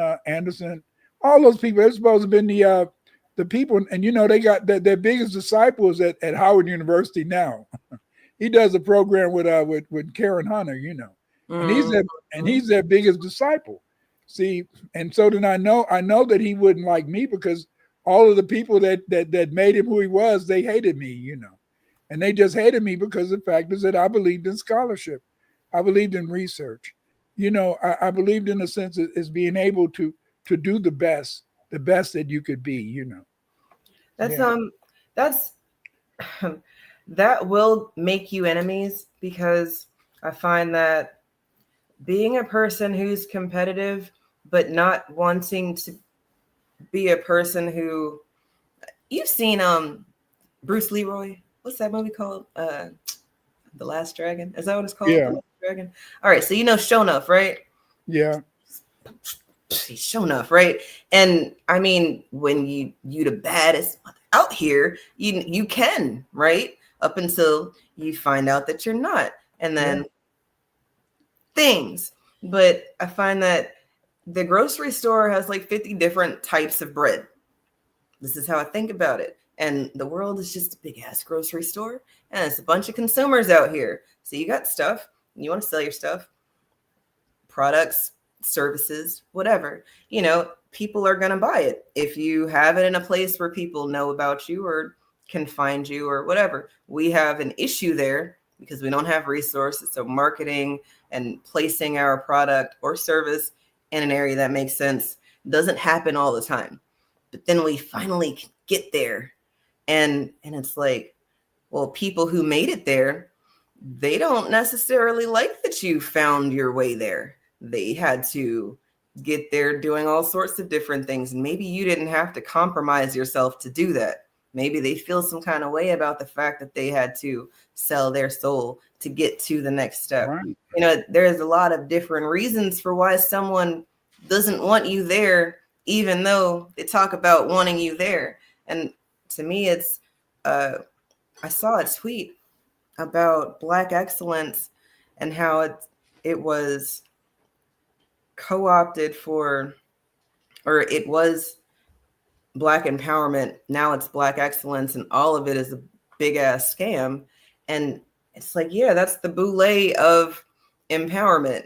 all those people. They're supposed to have been the people, and they got their biggest disciples at Howard University now. He does a program with Karen Hunter, and he's their biggest disciple. See, and so then I know that he wouldn't like me, because all of the people that made him who he was, they hated me, and they just hated me because the fact is that I believed in scholarship. I believed in research. I believed in a sense as being able to do the best that you could be, That's that will make you enemies, because I find that being a person who's competitive but not wanting to be a person who, you've seen Bruce Leroy, what's that movie called? The Last Dragon? Is that what it's called? Yeah. The Last Dragon? All right, so Shonuff, right? Yeah. He's Shonuff, right? And I mean, when you the baddest out here, you can, right? Up until you find out that you're not. And then things. But I find that the grocery store has like 50 different types of bread. This is how I think about it. And the world is just a big ass grocery store. And it's a bunch of consumers out here. So you got stuff. You want to sell your stuff. Products, services, whatever. People are going to buy it. If you have it in a place where people know about you or can find you or whatever. We have an issue there because we don't have resources. So marketing and placing our product or service in an area that makes sense doesn't happen all the time. But then we finally get there. And it's like, well, people who made it there, they don't necessarily like that you found your way there. They had to get there doing all sorts of different things. And maybe you didn't have to compromise yourself to do that. Maybe they feel some kind of way about the fact that they had to sell their soul to get to the next step. Right. There's a lot of different reasons for why someone doesn't want you there, even though they talk about wanting you there. And to me, it's, I saw a tweet about Black excellence and how it was co-opted for, or it was Black empowerment. Now it's Black excellence, and all of it is a big ass scam. And it's like, yeah, that's the boule of empowerment.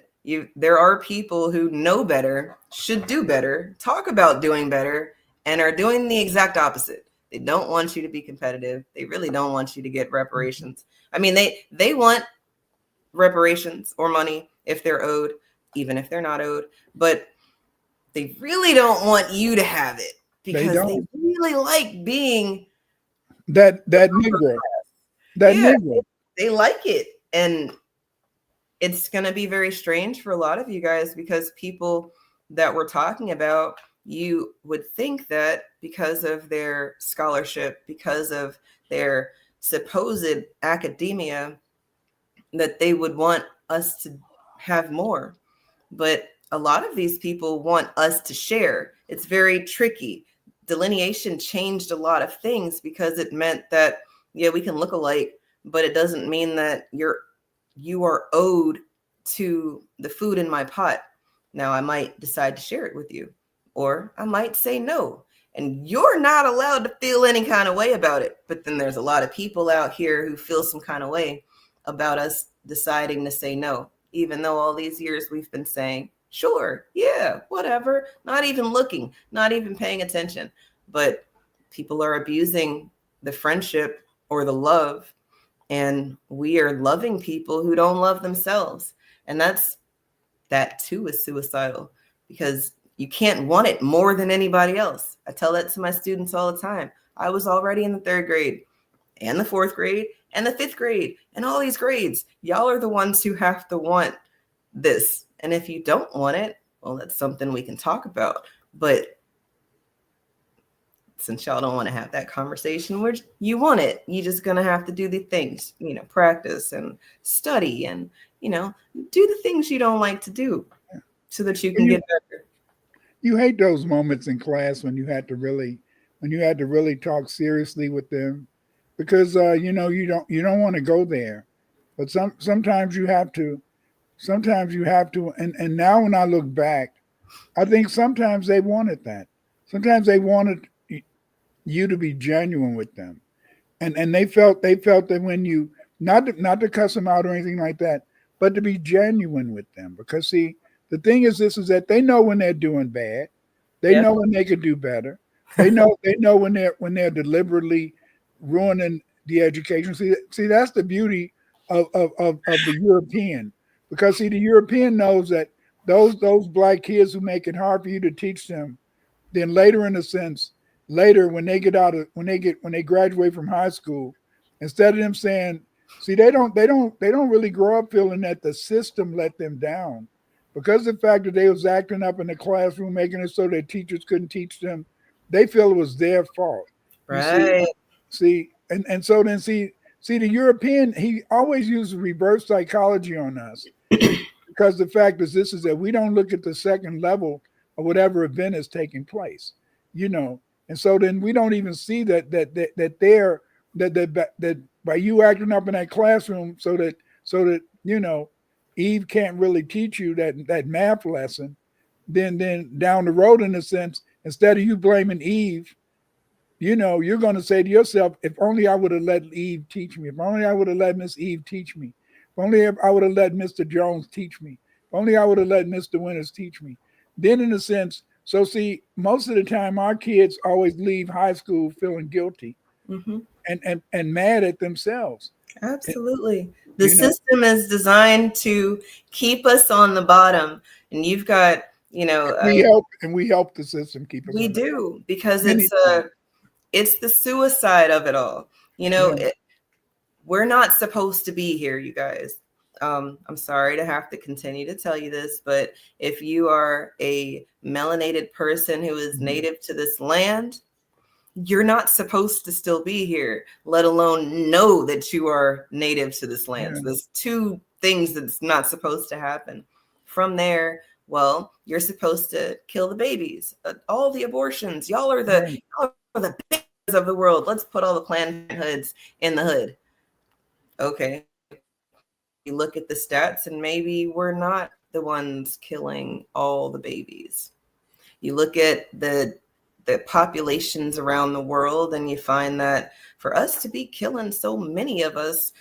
There are people who know better, should do better, talk about doing better, and are doing the exact opposite. They don't want you to be competitive. They really don't want you to get reparations. I mean, they want reparations or money if they're owed, even if they're not owed, but they really don't want you to have it because they really like being that Negro. Negro. They like it. And it's going to be very strange for a lot of you guys, because people that we're talking about, you would think that because of their scholarship, because of their supposed academia, that they would want us to have more. But a lot of these people want us to share. It's very tricky. Delineation changed a lot of things because it meant that, yeah, we can look alike, but it doesn't mean that you are owed to the food in my pot. Now, I might decide to share it with you, or I might say no. And you're not allowed to feel any kind of way about it. But then there's a lot of people out here who feel some kind of way about us deciding to say no, even though all these years we've been saying, sure, yeah, whatever, not even looking, not even paying attention. But people are abusing the friendship or the love, and we are loving people who don't love themselves. And that too is suicidal, because you can't want it more than anybody else. I tell that to my students all the time. I was already in the 3rd grade and the 4th grade and the 5th grade and all these grades. Y'all are the ones who have to want this. And if you don't want it, well, that's something we can talk about. But since y'all don't want to have that conversation where you want it, you're just going to have to do the things, practice and study and, do the things you don't like to do so that you can get better. You hate those moments in class when you had to really talk seriously with them, because you don't want to go there, but sometimes you have to. And now when I look back, I think sometimes they wanted that. Sometimes they wanted you to be genuine with them, and they felt that when you not to cuss them out or anything like that, but to be genuine with them. Because see, the thing is that they know when they're doing bad, they know when they could do better, they know when they're deliberately ruining the education. See, that's the beauty of the European, because see, the European knows that those black kids who make it hard for you to teach them, then later when they graduate from high school, instead of them saying, see, they don't really grow up feeling that the system let them down, because of the fact that they was acting up in the classroom, making it so that teachers couldn't teach them. They feel it was their fault. Right. See, and so then see the European, he always uses reverse psychology on us, because the fact is that we don't look at the second level of whatever event is taking place, and so then we don't even see that by you acting up in that classroom, so that Eve can't really teach you that math lesson. Then down the road, in a sense, instead of you blaming Eve, you're going to say to yourself, if only I would have let Eve teach me. If only I would have let Miss Eve teach me. If only I would have let Mr. Jones teach me. If only I would have let Mr. Winters teach me. Then, in a sense, so see, most of the time, our kids always leave high school feeling guilty and mad at themselves. Absolutely. The system is designed to keep us on the bottom, and you've got, we help the system keep us. We do, because it's the suicide of it all. We're not supposed to be here, you guys. I'm sorry to have to continue to tell you this, but if you are a melanated person who is native to this land, you're not supposed to still be here, let alone know that you are native to this land. So there's 2 things that's not supposed to happen. From there, well, you're supposed to kill the babies, all the abortions. Y'all are the babies of the world. Let's put all the Planned Hoods in the hood. Okay. You look at the stats, and maybe we're not the ones killing all the babies. You look at the populations around the world, and you find that for us to be killing so many of us,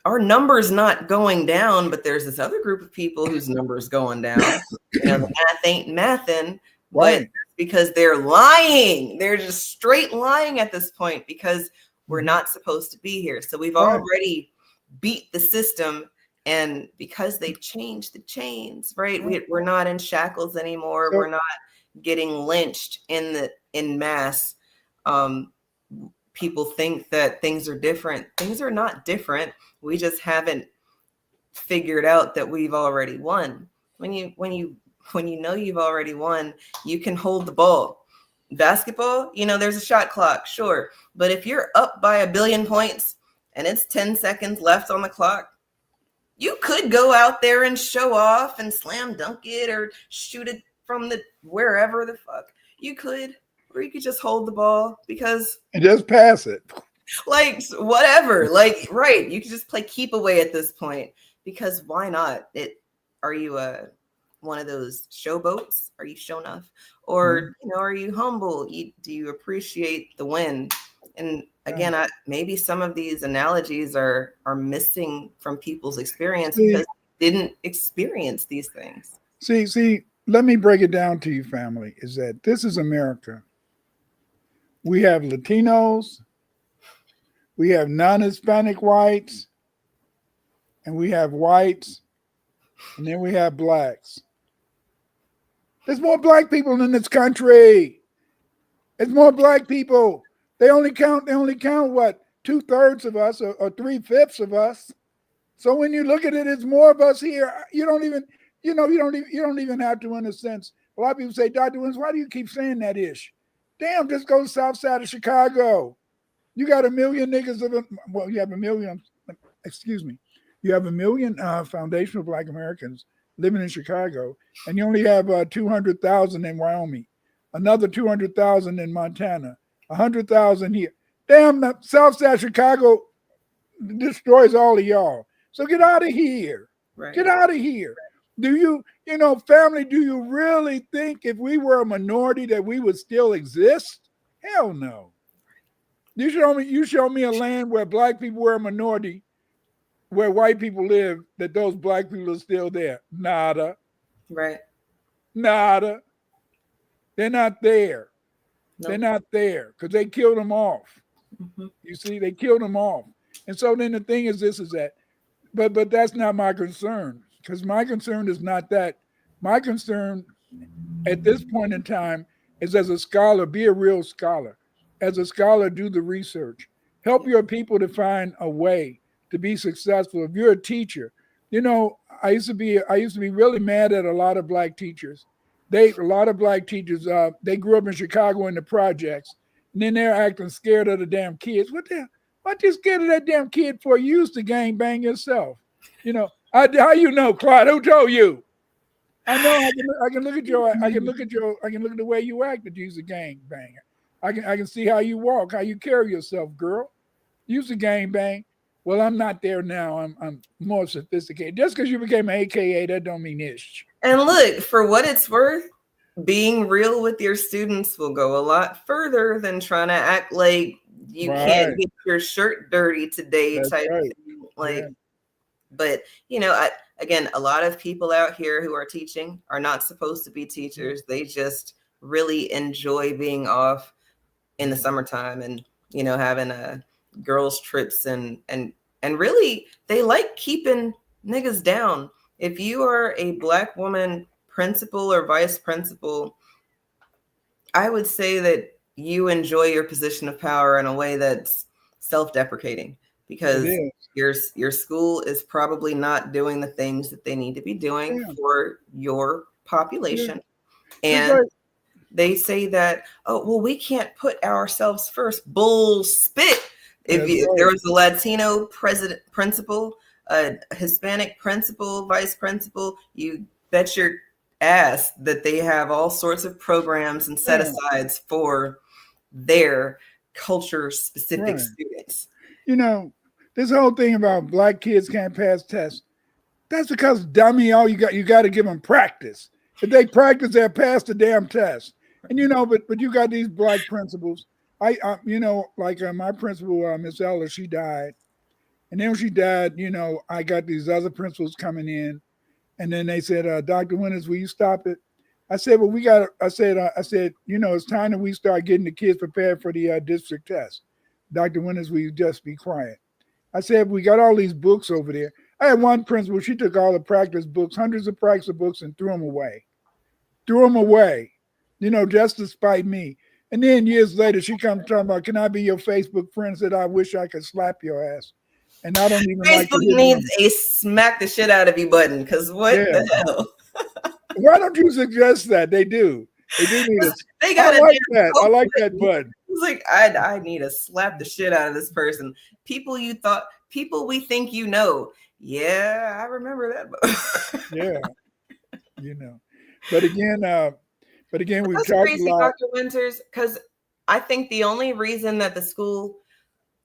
our numbers not going down, but there's this other group of people whose numbers going down. The math ain't mathin', but because they're lying. They're just straight lying at this point, because we're not supposed to be here. So we've already beat the system, and because they changed the chains, right? We're not in shackles anymore. We're not getting lynched in mass. People think that things are different. Things are not different. We just haven't figured out that we've already won. When you know you've already won, you can hold the ball. Basketball, there's a shot clock, sure. But if you're up by 1 billion points and it's 10 seconds left on the clock, you could go out there and show off and slam dunk it or shoot it from the wherever the fuck you could, or you could just hold the ball and just pass it. Like whatever, like, right. You could just play keep away at this point, because why not? Are you one of those showboats? Are you show enough? Or, are you humble? Do you appreciate the win? And again, maybe some of these analogies are missing from people's experience because they didn't experience these things. See, let me break it down to you, family, is that this is America. We have Latinos, we have non-Hispanic whites, and we have whites, and then we have blacks. There's more black people in this country. There's more black people. They only count what, 2/3 of us or 3/5 of us. So when you look at it, it's more of us here. You don't even have to, in a sense. A lot of people say, Dr. Wins, why do you keep saying that ish? Damn, just go to the south side of Chicago. You got 1 million niggas you have 1 million, you have 1 million foundational Black Americans living in Chicago, and you only have 200,000 in Wyoming, another 200,000 in Montana, 100,000 here. Damn, the south side of Chicago destroys all of y'all. So get out of here. Right. Get out of here. Do you, family, do you really think if we were a minority that we would still exist? Hell no. You show me a land where black people were a minority, where white people live, that those black people are still there. Nada. Right. Nada. They're not there. Nope. They're not there because they killed them off. Mm-hmm. You see, they killed them off. And so then the thing is but that's not my concern, because my concern is not that. My concern at this point in time is, as a scholar, be a real scholar. As a scholar, do the research. Help your people to find a way to be successful. If you're a teacher, I used to be really mad at a lot of black teachers. They grew up in Chicago in the projects, and then they're acting scared of the damn kids. What you scared of that damn kid for? You used to gang bang yourself. How you know, Clyde? Who told you? I know. I can look at the way you act that you's a gang banger. I can see how you walk, how you carry yourself, girl. You's a gang bang. Well, I'm not there now. I'm more sophisticated. Just because you became an AKA, that don't mean ish. And look, for what it's worth, being real with your students will go a lot further than trying to act like you can't get your shirt dirty today. That's type right. of thing. But again, a lot of people out here who are teaching are not supposed to be teachers. They just really enjoy being off in the summertime and having girls trips and really they like keeping niggas down. If you are a Black woman principal or vice principal, I would say that you enjoy your position of power in a way that's self-deprecating, because your school is probably not doing the things that they need to be doing for your population. And they say that, oh, well, we can't put ourselves first. Bull spit. If there was a Latino principal, a Hispanic principal, vice principal, you bet your ass that they have all sorts of programs and set-asides for their culture-specific students. This whole thing about Black kids can't pass tests, that's because, dummy, you got to give them practice. If they practice, they'll pass the damn test. And but you got these Black principals. My principal, Miss Ella, she died. And then when she died, I got these other principals coming in. And then they said, Dr. Winters, will you stop it? I said, well, it's time that we start getting the kids prepared for the district test. Dr. Winters, will you just be quiet? I said, we got all these books over there. I had one principal, she took all the practice books, hundreds of practice books, and threw them away. Just to spite me. And then years later, she comes talking about, can I be your Facebook friend? Said, I wish I could slap your ass. and I don't even like to Facebook hit needs them. a smack the shit out of you button, because what Yeah. the hell? Why don't you suggest that? They do. They do need a. They got I like that. I like that button. It's like I need to slap the shit out of this person. People we think you know. Yeah, I remember that. Yeah, you know. But again, we've That's talked crazy, a lot. Dr. Winters, because I think the only reason that the school,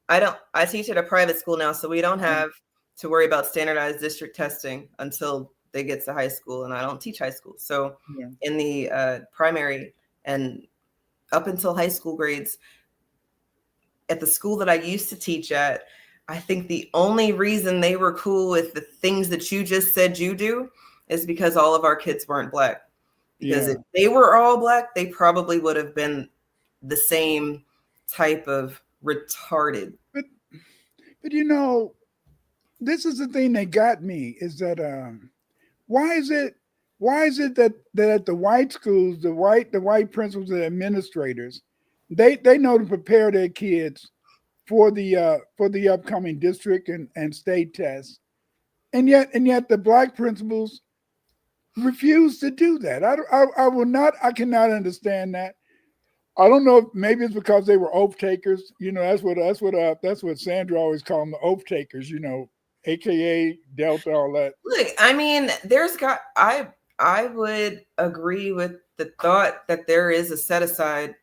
I teach at a private school now, so we don't have to worry about standardized district testing until they get to high school, and I don't teach high school. So in the primary and up until high school grades, at the school that I used to teach at, I think the only reason they were cool with the things that you just said you do is because all of our kids weren't Black. Because if they were all Black, they probably would have been the same type of retarded. But you know, this is the thing that got me is that why is it that at the white schools, the white principals and administrators, they know to prepare their kids for the upcoming district and state tests, and yet the Black principals refuse to do that. I cannot understand that. I don't know if maybe it's because they were oath takers. You know, that's what Sandra always called them, the oath takers, you know, AKA Delta, all that. Look, I mean, I would agree with the thought that there is a set aside,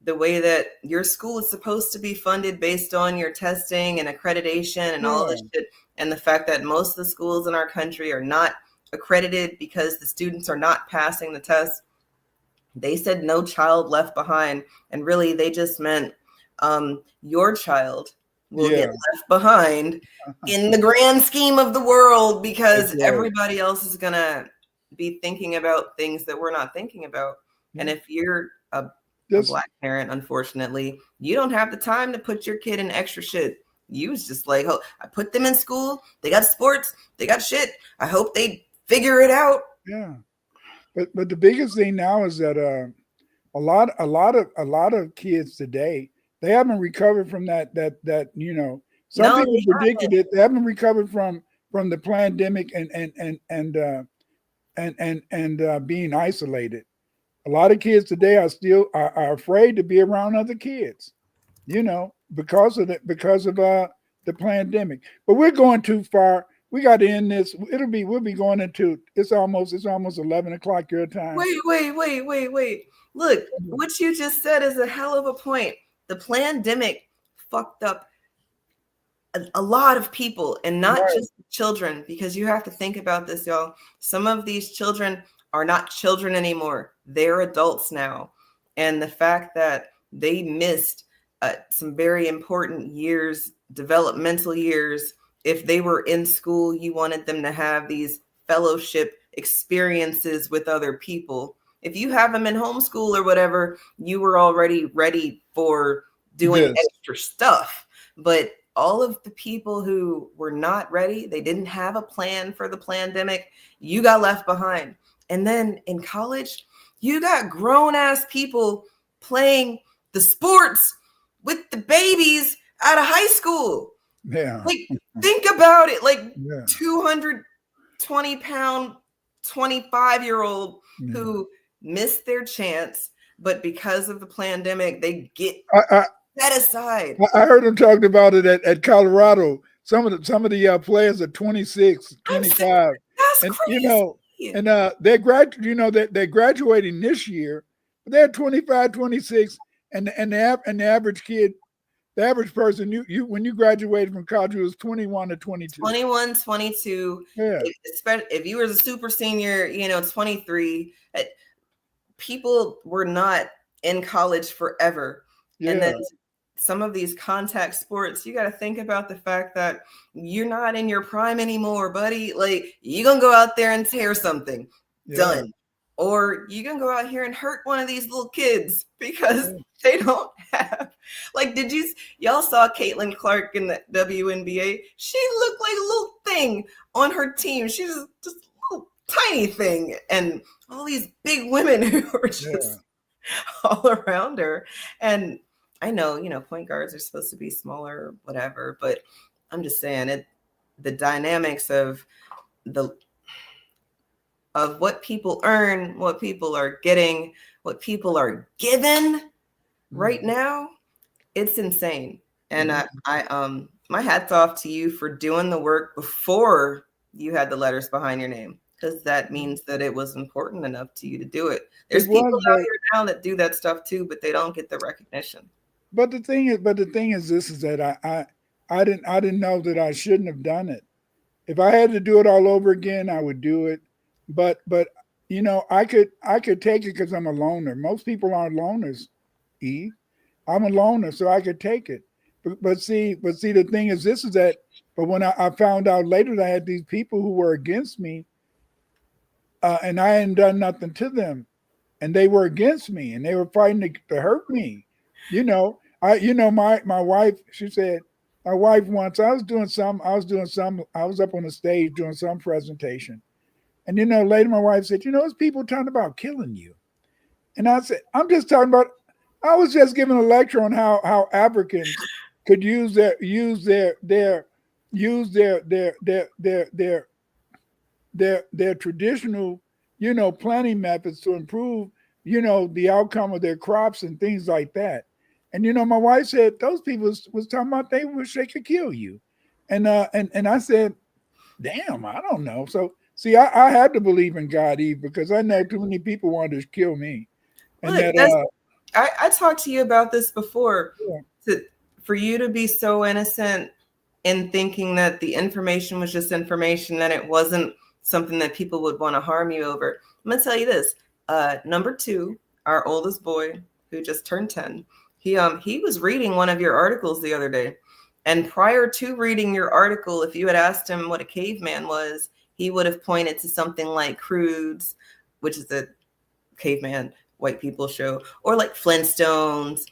the way that your school is supposed to be funded based on your testing and accreditation and all this shit. And the fact that most of the schools in our country are not accredited because the students are not passing the test. They said no child left behind. And really, they just meant your child will get left behind in the grand scheme of the world, because everybody else is going to be thinking about things that we're not thinking about. And if you're a Black parent, unfortunately, you don't have the time to put your kid in extra shit. You was just like, oh, I put them in school. They got sports. They got shit. I hope they figure it out. Yeah. But the biggest thing now is that a lot of kids today, they haven't recovered from that you know, some people predicted it. They haven't recovered from the pandemic and being isolated. A lot of kids today are afraid to be around other kids, you know, because of the pandemic. But we're going too far. We got to end this. We'll be going into it's almost 11 o'clock your time. Wait. Look, what you just said is a hell of a point. The pandemic fucked up a lot of people, and not just children, because you have to think about this, y'all. Some of these children are not children anymore. They're adults now. And the fact that they missed some very important years, developmental years. If they were in school, you wanted them to have these fellowship experiences with other people. If you have them in homeschool or whatever, you were already ready for doing extra stuff. But all of the people who were not ready, they didn't have a plan for the pandemic, you got left behind. And then in college, you got grown ass people playing the sports with the babies out of high school. Yeah. Like, think about it. Like 220-pound, 25-year-old who missed their chance, but because of the pandemic, they get set aside. I heard them talking about it at Colorado. Some of the players are 26, 25. That's and, crazy. You know, and they're graduating this year. But they're 25, 26, and the average kid, the average person, you when you graduated from college, it was 21 to 22. 21, 22. Yeah. If you were a super senior, 23. People were not in college forever. Yeah. And then some of these contact sports, you got to think about the fact that you're not in your prime anymore, buddy. Like, you're going to go out there and tear something. Done. Or you can go out here and hurt one of these little kids because they don't have, like, y'all saw Caitlin Clark in the WNBA? She looked like a little thing on her team. She's just a little tiny thing. And all these big women who were just all around her. And I know, point guards are supposed to be smaller or whatever, but I'm just saying the dynamics of what people earn, what people are getting, what people are given right now, it's insane. And I my hat's off to you for doing the work before you had the letters behind your name, because that means that it was important enough to you to do it. There's people out here now that do that stuff too, but they don't get the recognition. But the thing is this is that I didn't know that I shouldn't have done it. If I had to do it all over again, I would do it. But you know, I could take it because I'm a loner. Most people aren't loners, Eve. I'm a loner, so I could take it. But see, the thing is this is that. But when I found out later that I had these people who were against me, and I hadn't done nothing to them, and they were against me, and they were fighting to hurt me. You know, my wife. She said, my wife once. I was up on the stage doing some presentation, and later my wife said, there's people talking about killing you, and I said, I'm just talking about. I was just giving a lecture on how Africans could use their traditional, planting methods to improve, the outcome of their crops and things like that. And my wife said those people was talking about they wish they could kill you, and I said, damn, I don't know. So see, I had to believe in God, Eve, because I know too many people wanted to kill me, and look, I talked to you about this before. Yeah. For you to be so innocent in thinking that the information was just information, that it wasn't something that people would want to harm you over. I'm going to tell you this. Number 2, our oldest boy, who just turned 10, he was reading one of your articles the other day. And prior to reading your article, if you had asked him what a caveman was, he would have pointed to something like Croods, which is a caveman white people show, or like Flintstones.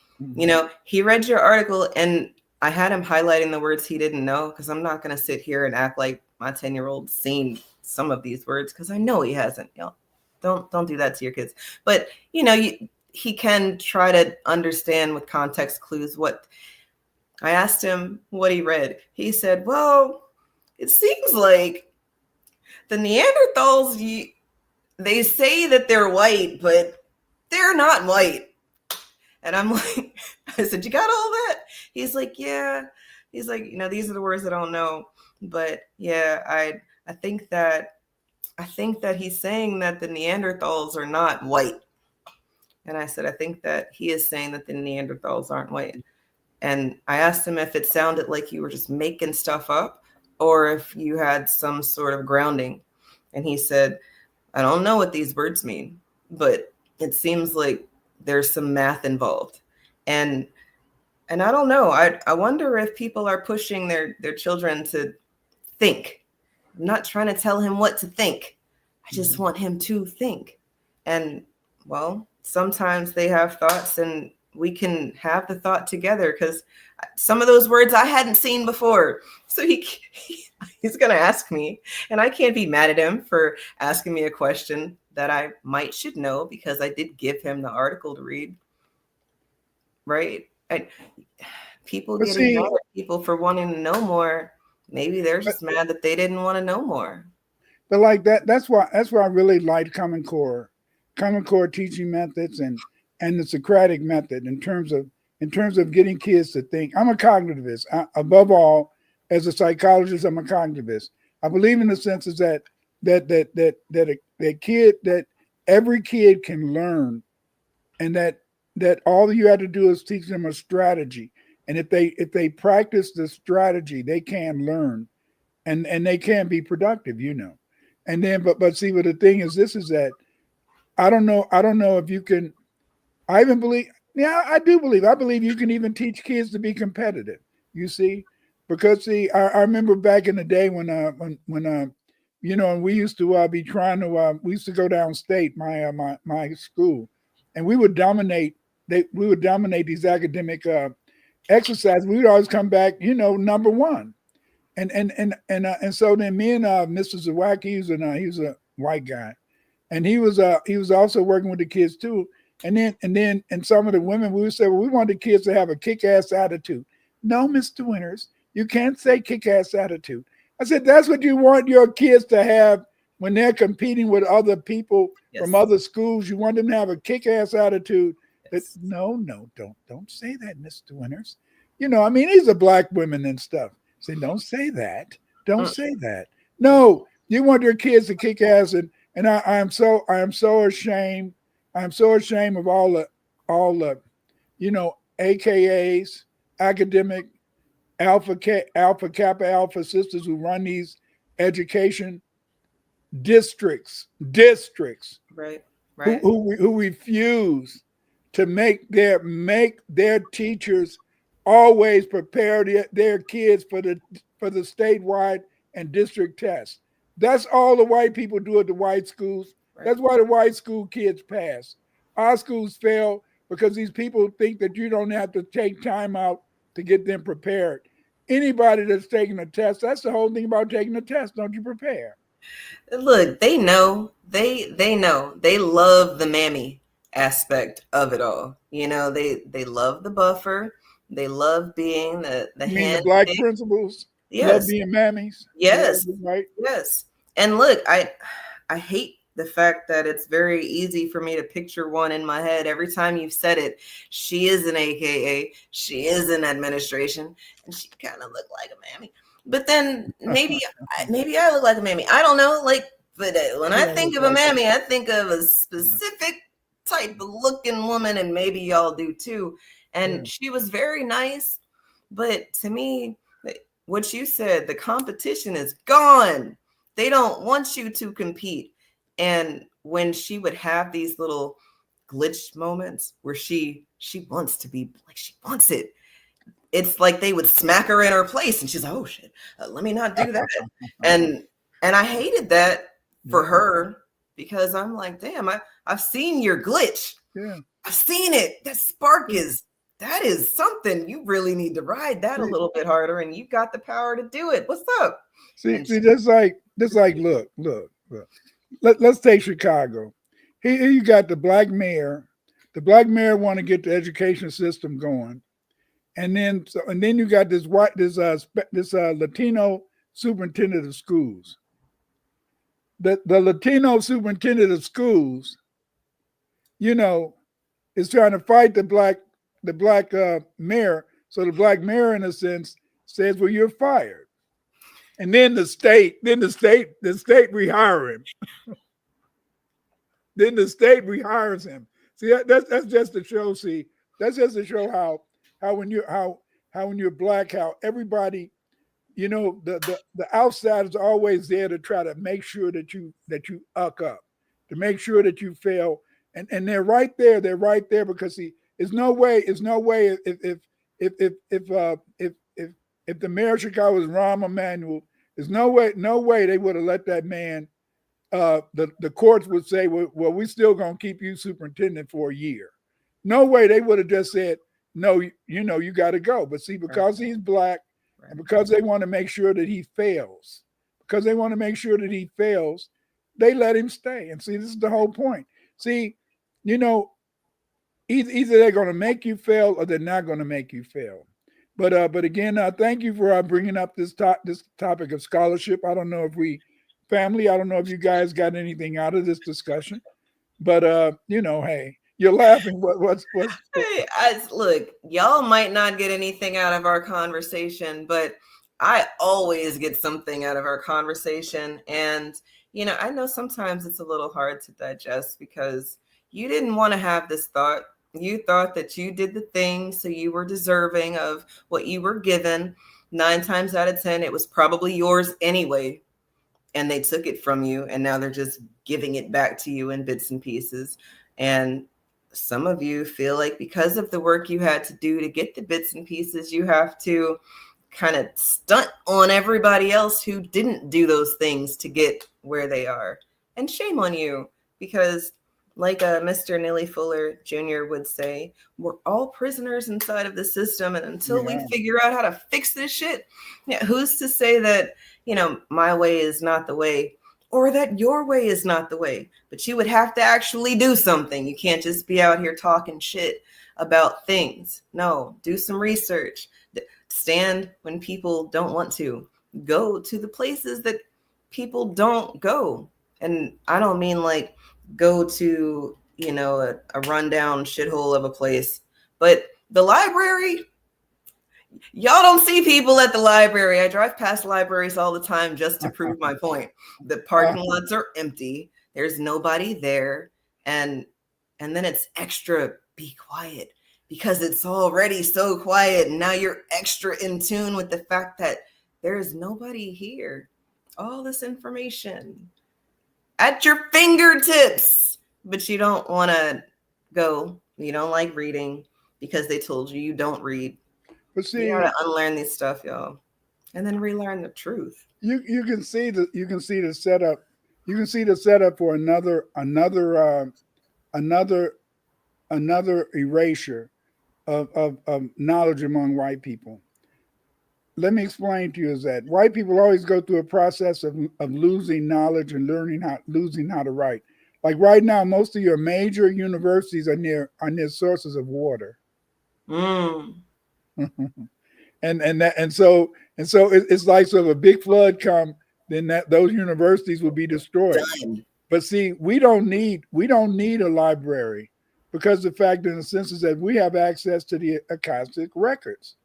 He read your article, and I had him highlighting the words he didn't know, because I'm not going to sit here and act like my 10-year-old's seen some of these words, because I know he hasn't. Don't do that to your kids. But he can try to understand with context clues what. I asked him what he read. He said, well, it seems like the Neanderthals, they say that they're white, but they're not white. And I'm like, I said, you got all that? He's like, yeah. He's like, these are the words I don't know. But yeah, I think that he's saying that the Neanderthals are not white. And I said, I think that he is saying that the Neanderthals aren't white. And I asked him if it sounded like you were just making stuff up, or if you had some sort of grounding. And he said, I don't know what these words mean, but it seems like there's some math involved. And I don't know. I wonder if people are pushing their children to think. I'm not trying to tell him what to think. I just want him to think. And well, sometimes they have thoughts, and we can have the thought together, because some of those words I hadn't seen before. So he's going to ask me, and I can't be mad at him for asking me a question that I should know, because I did give him the article to read. Right? People getting mad at people for wanting to know more. Maybe they're just mad that they didn't want to know more. But like that's why I really liked Common Core teaching methods and the Socratic method in terms of getting kids to think. I'm a cognitivist. Above all, as a psychologist, I'm a cognitivist. I believe in the senses that every kid can learn, and that all you have to do is teach them a strategy. And if they practice the strategy, they can learn, and they can be productive, And then, but see, what the thing is, this is that I don't know if you can. I even believe. Yeah, I do believe. I believe you can even teach kids to be competitive. You see, because I remember back in the day when and we used to be trying to. We used to go downstate my school, and we would dominate. We would dominate these academic exercises. We would always come back, number one. And so then me and Mr. Zawacki, he was a white guy, and he was also working with the kids too. And then some of the women, we would say, well, we want the kids to have a kick-ass attitude. No, Mr. Winters, You can't say kick-ass attitude. I said, that's what you want your kids to have when they're competing with other people from other schools. You want them to have a kick-ass attitude. That no, don't say that, Mr. Winters. You know, I mean, these are black women and stuff. Say, don't say that. Don't say that. No, you want your kids to kick ass, and I am so ashamed. I'm so ashamed of all the you know, AKAs, academic alpha kappa alpha sisters who run these education districts, right, who refuse to make their teachers always prepare their kids for the statewide and district tests. That's all the white people do at the white schools. Right. That's why the white school kids pass. Our schools fail because these people think that you don't have to take time out to get them prepared. Anybody that's taking a test, that's the whole thing about taking a test. Don't you prepare? Look, they know. They know. They love the mammy aspect of it all. You know, they love the buffer. They love being the you mean the black principals? Yes. Love being mammies? Yes. Yeah, right. Yes. And look, I hate the fact that it's very easy for me to picture one in my head every time you've said it. She is an AKA. She is in administration, and she kind of looked like a mammy. But then maybe I look like a mammy. I don't know. Like, but when I think of a mammy, I think of a specific type of looking woman, and maybe y'all do too. And she was very nice, but to me, what you said, the competition is gone. They don't want you to compete. And when she would have these little glitch moments where she wants to be like, she wants it, it's like they would smack her in her place, and she's like, oh shit, let me not do that. and I hated that for her, because I'm like, damn, I've seen your glitch. Yeah, I've seen it. That spark that is something. You really need to ride that a little bit harder, and you got the power to do it. What's up? See, just like look. Let's take Chicago. Here you got the black mayor. The black mayor want to get the education system going, and then you got this Latino superintendent of schools. The Latino superintendent of schools, you know, is trying to fight the black mayor. So the black mayor, in a sense, says, "Well, you're fired," and then the state rehire him. Then the state rehires him. See, that's just to show. See, that's just to show how when you're black, how everybody, you know, the outsiders are always there to try to make sure that you uck up, to make sure that you fail, and they're right there. They're right there because see, there's no way if the mayor of Chicago was Rahm Emanuel, there's no way they would have let that man. The courts would say, well, we're still going to keep you superintendent for a year. No way. They would have just said, no, you know, you got to go. But see, because he's black, and because they want to make sure that he fails, they let him stay. And see, this is the whole point. See, you know, either they're going to make you fail or they're not going to make you fail. But again, thank you for bringing up this topic of scholarship. I don't know if you guys got anything out of this discussion, but you know, hey, you're laughing. What's Hey, look, y'all might not get anything out of our conversation, but I always get something out of our conversation. And, you know, I know sometimes it's a little hard to digest because you didn't want to have this thought. You thought that you did the thing, so you were deserving of what you were given. 9 times out of 10, it was probably yours anyway. And they took it from you, and now they're just giving it back to you in bits and pieces. And some of you feel like because of the work you had to do to get the bits and pieces, you have to kind of stunt on everybody else who didn't do those things to get where they are. And shame on you, because like Mr. Neely Fuller Jr. would say, we're all prisoners inside of the system. And until we figure out how to fix this shit, who's to say that, you know, my way is not the way, or that your way is not the way? But you would have to actually do something. You can't just be out here talking shit about things. No, do some research. stand when people don't want to. Go to the places that people don't go. And I don't mean like go to, you know, a rundown shithole of a place, but the library. Y'all don't see people at the library. I drive past libraries all the time just to prove my point. The parking lots are empty. There's nobody there. And then it's extra be quiet because it's already so quiet. And now you're extra in tune with the fact that there's nobody here. All this information at your fingertips, but you don't want to go. You don't like reading because they told you you don't read. But see, you gotta unlearn this stuff, y'all, and then relearn the truth. You can see the setup. You can see the setup for another erasure of knowledge among white people. Let me explain to you is that white people always go through a process of losing knowledge and losing how to write. Like right now, most of your major universities are near sources of water. and so it's like, so if a big flood come, then those universities will be destroyed. Done. But see, we don't need a library, because the fact in the sense is that we have access to the Akashic records,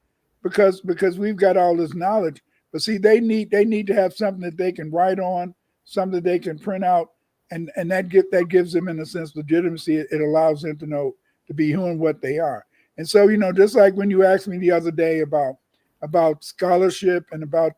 because we've got all this knowledge. But see, they need to have something that they can write on, something they can print out, and that gives them, in a sense, legitimacy. It allows them to know, to be who and what they are. And so, you know, just like when you asked me the other day about scholarship and about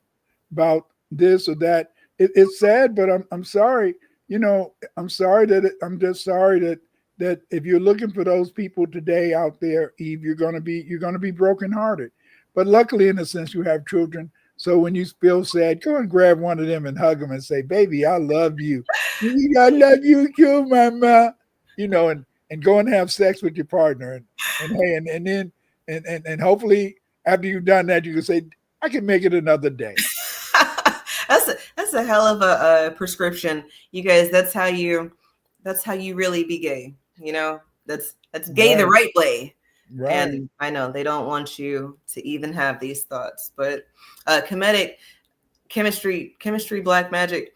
this or that, it's sad, but I'm sorry. You know, I'm just sorry that if you're looking for those people today out there, Eve, you're gonna be brokenhearted. But luckily, in a sense, you have children. So when you feel sad, go and grab one of them and hug them and say, "Baby, I love you. I love you too, mama." You know, and go and have sex with your partner, and hopefully after you've done that, you can say, "I can make it another day." That's a hell of a prescription, you guys. That's how you really be gay. You know, that's gay the right way. Right. And I know they don't want you to even have these thoughts, but chemistry, black magic.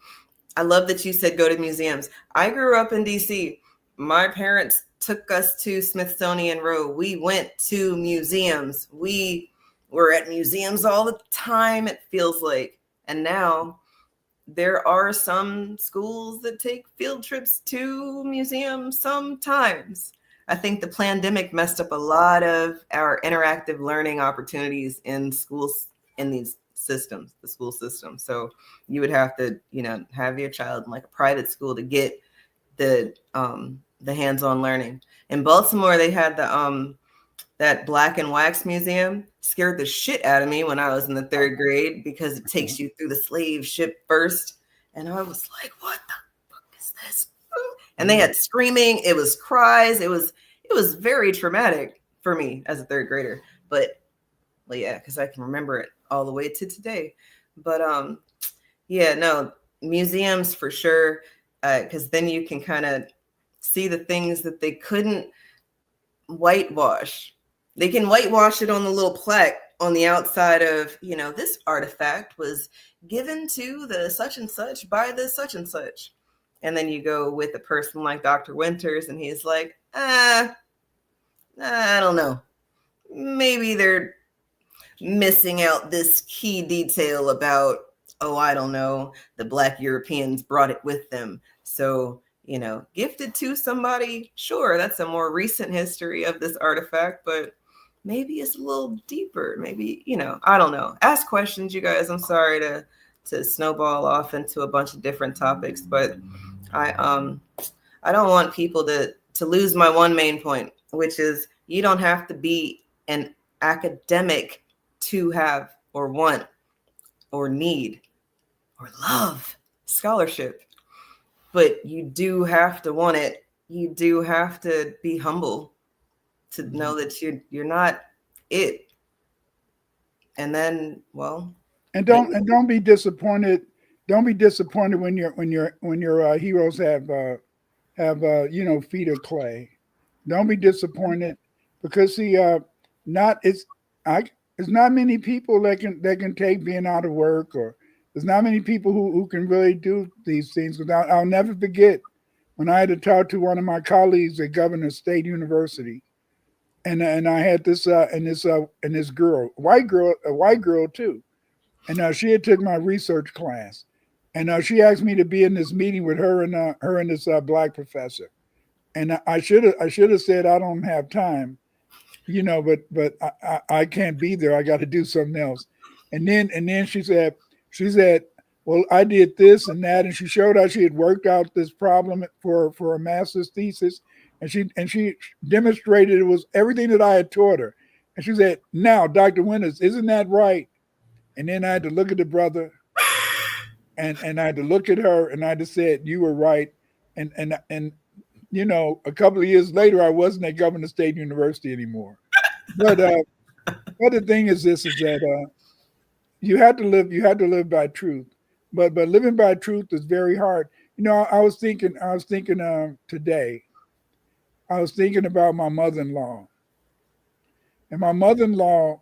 I love that you said go to museums. I grew up in DC. My parents took us to Smithsonian Row. We went to museums. We were at museums all the time, it feels like. And now there are some schools that take field trips to museums sometimes. I think the pandemic messed up a lot of our interactive learning opportunities in schools, in these systems, the school system. So you would have to, you know, have your child in like a private school to get the hands-on learning. In Baltimore, they had that Black and Wax Museum. Scared the shit out of me when I was in the 3rd grade, because it takes you through the slave ship first. And I was like, what the fuck is this? And they had screaming. It was cries. It was very traumatic for me as a 3rd grader. But yeah, because I can remember it all the way to today. But yeah, no, museums for sure. Because then you can kind of see the things that they couldn't whitewash. They can whitewash it on the little plaque on the outside of, you know, this artifact was given to the such and such by the such and such. And then you go with a person like Dr. Winters, and he's like, I don't know. Maybe they're missing out this key detail about, I don't know, the Black Europeans brought it with them. So, you know, gifted to somebody, sure, that's a more recent history of this artifact, but maybe it's a little deeper. Maybe, you know, I don't know. Ask questions, you guys. I'm sorry to snowball off into a bunch of different topics, but I don't want people to lose my one main point, which is you don't have to be an academic to have or want or need or love scholarship. But you do have to want it. You do have to be humble to know that you're not it. And then, well, and don't be disappointed. Don't be disappointed when your heroes have you know, feet of clay. Don't be disappointed, because see, there's not many people that can take being out of work, or there's not many people who can really do these things. Because I'll never forget when I had to talk to one of my colleagues at Governor State University, and I had this girl, a white girl too, and she had took my research class, and she asked me to be in this meeting with her and this black professor, and I should have said I don't have time, but I can't be there. I got to do something else. And then she said, well, I did this and that, and she showed how she had worked out this problem for a master's thesis, and she demonstrated it was everything that I had taught her. And she said, "Now, Dr. Winters, isn't that right?" And then I had to look at the brother, and I had to look at her, and I just said, "You were right." And a couple of years later, I wasn't at Governor State University anymore. But the thing is this: is that you have to live by truth. But living by truth is very hard. I was thinking today. I was thinking about my mother-in-law, and my mother-in-law.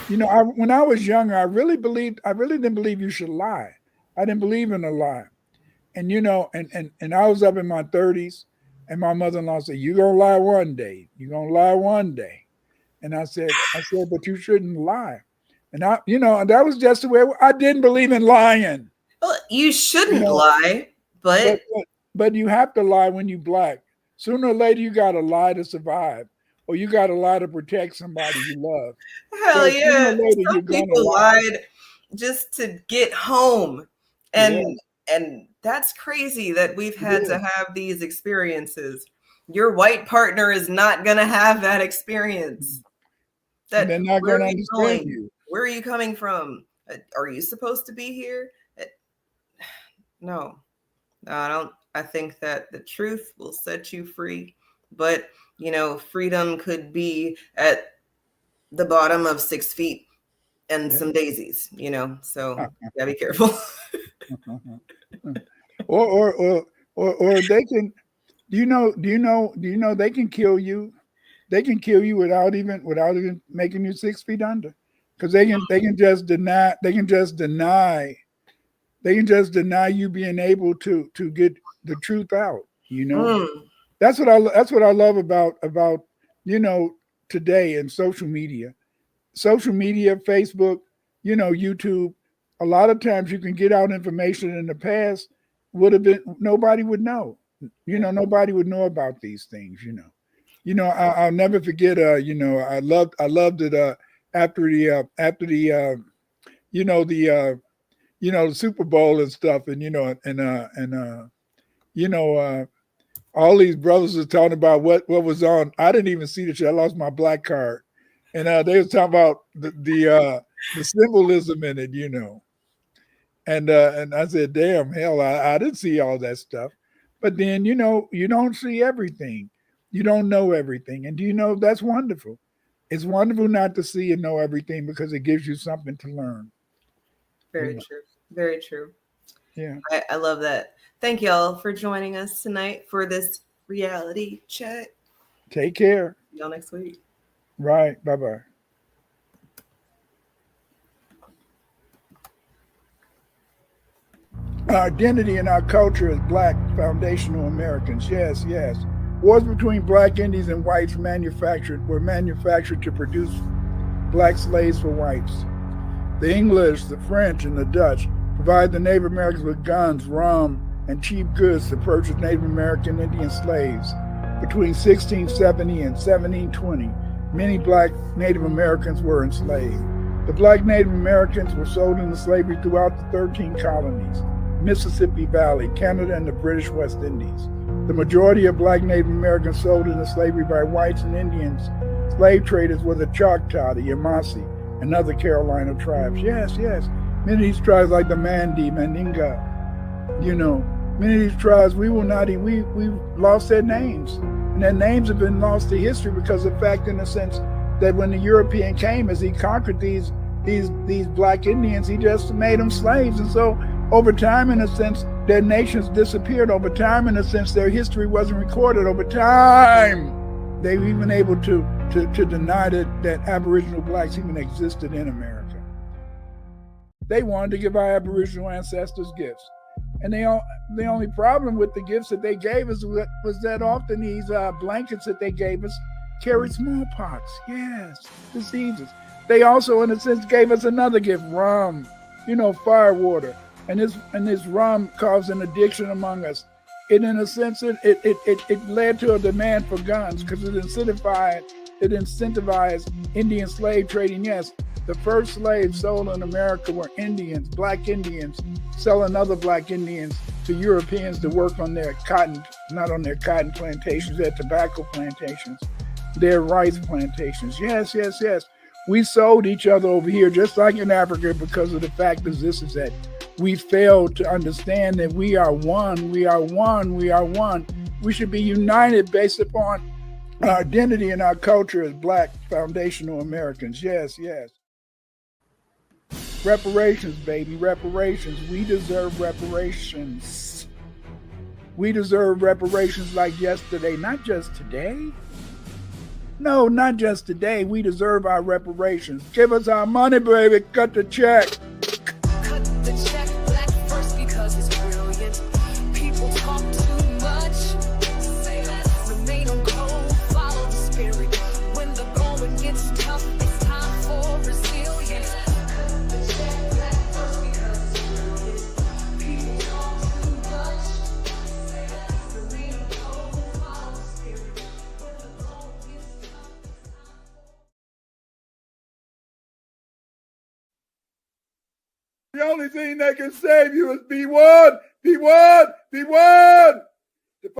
When I was younger, I really didn't believe you should lie. I didn't believe in a lie, and and I was up in my 30s, and my mother-in-law said, "You're gonna lie one day. You're gonna lie one day," and I said, "But you shouldn't lie." And that was just the way I didn't believe in lying. Well, you shouldn't lie, but you have to lie when you black. Sooner or later, you got to lie to survive, or you got to lie to protect somebody you love. Hell yeah! Some people lied just to get home, and that's crazy that we've had to have these experiences. Your white partner is not gonna have that experience. They're not going to understand you. Where are you coming from? Are you supposed to be here? No, I don't. I think that the truth will set you free, but freedom could be at the bottom of 6 feet and some daisies. So gotta be careful. or they can. Do you know they can kill you? They can kill you without even making you 6 feet under, because they can just deny you being able to get the truth out. That's what I love about today and social media, Facebook, YouTube. A lot of times you can get out information in the past nobody would know. Nobody would know about these things. I'll never forget. I loved it after the the Super Bowl and stuff, and all these brothers were talking about what was on. I didn't even see the shit. I lost my black card, and they was talking about the symbolism in it, and I said, "Damn, hell, I didn't see all that stuff." But then you don't see everything. You don't know everything. And that's wonderful. It's wonderful not to see and know everything, because it gives you something to learn. Very true. Very true. Yeah. I love that. Thank y'all for joining us tonight for this reality check. Take care. See y'all next week. Right. Bye-bye. Our identity and our culture as Black foundational Americans. Yes. Wars between Black Indians and whites were manufactured to produce Black slaves for whites. The English, the French, and the Dutch provided the Native Americans with guns, rum, and cheap goods to purchase Native American Indian slaves. Between 1670 and 1720, many Black Native Americans were enslaved. The Black Native Americans were sold into slavery throughout the 13 colonies, Mississippi Valley, Canada, and the British West Indies. The majority of Black Native Americans sold into slavery by whites and Indians. Slave traders were the Choctaw, the Yamasee, and other Carolina tribes. Yes. Many of these tribes, like the Mandi, Mandinga, many of these tribes, we lost their names. And their names have been lost to history because of the fact, in the sense that when the European came, as he conquered these Black Indians, he just made them slaves. And so over time, in a sense, their nations disappeared. Over time, in a sense, their history wasn't recorded. Over time, they've even able to to deny that Aboriginal blacks even existed in America. They wanted to give our Aboriginal ancestors gifts. And the only problem with the gifts that they gave us was that often these blankets that they gave us carried smallpox, yes, diseases. They also, in a sense, gave us another gift, rum, fire water. And this rum caused an addiction among us. And in a sense, it led to a demand for guns because it incentivized Indian slave trading. Yes, the first slaves sold in America were Indians, black Indians, selling other black Indians to Europeans to work on their cotton, not on their cotton plantations, their tobacco plantations, their rice plantations. Yes. We sold each other over here, just like in Africa, because of the fact that we failed to understand that we are one. We should be united based upon our identity and our culture as black foundational Americans. Yes. Reparations, baby, reparations. We deserve reparations. We deserve reparations like yesterday, not just today. No, not just today. We deserve our reparations. Give us our money, baby. Cut the check. Cut the check, black first because it's brilliant. People talk too much. Say less, remain on cold, follow the spirit. When the going gets tough, it's time for resilience. Cut the check, black first because it's brilliant. People talk too much. Say less, remain on cold, follow the spirit. When the going gets tough, it's time for. The only thing that can save you is be one, be one, be one.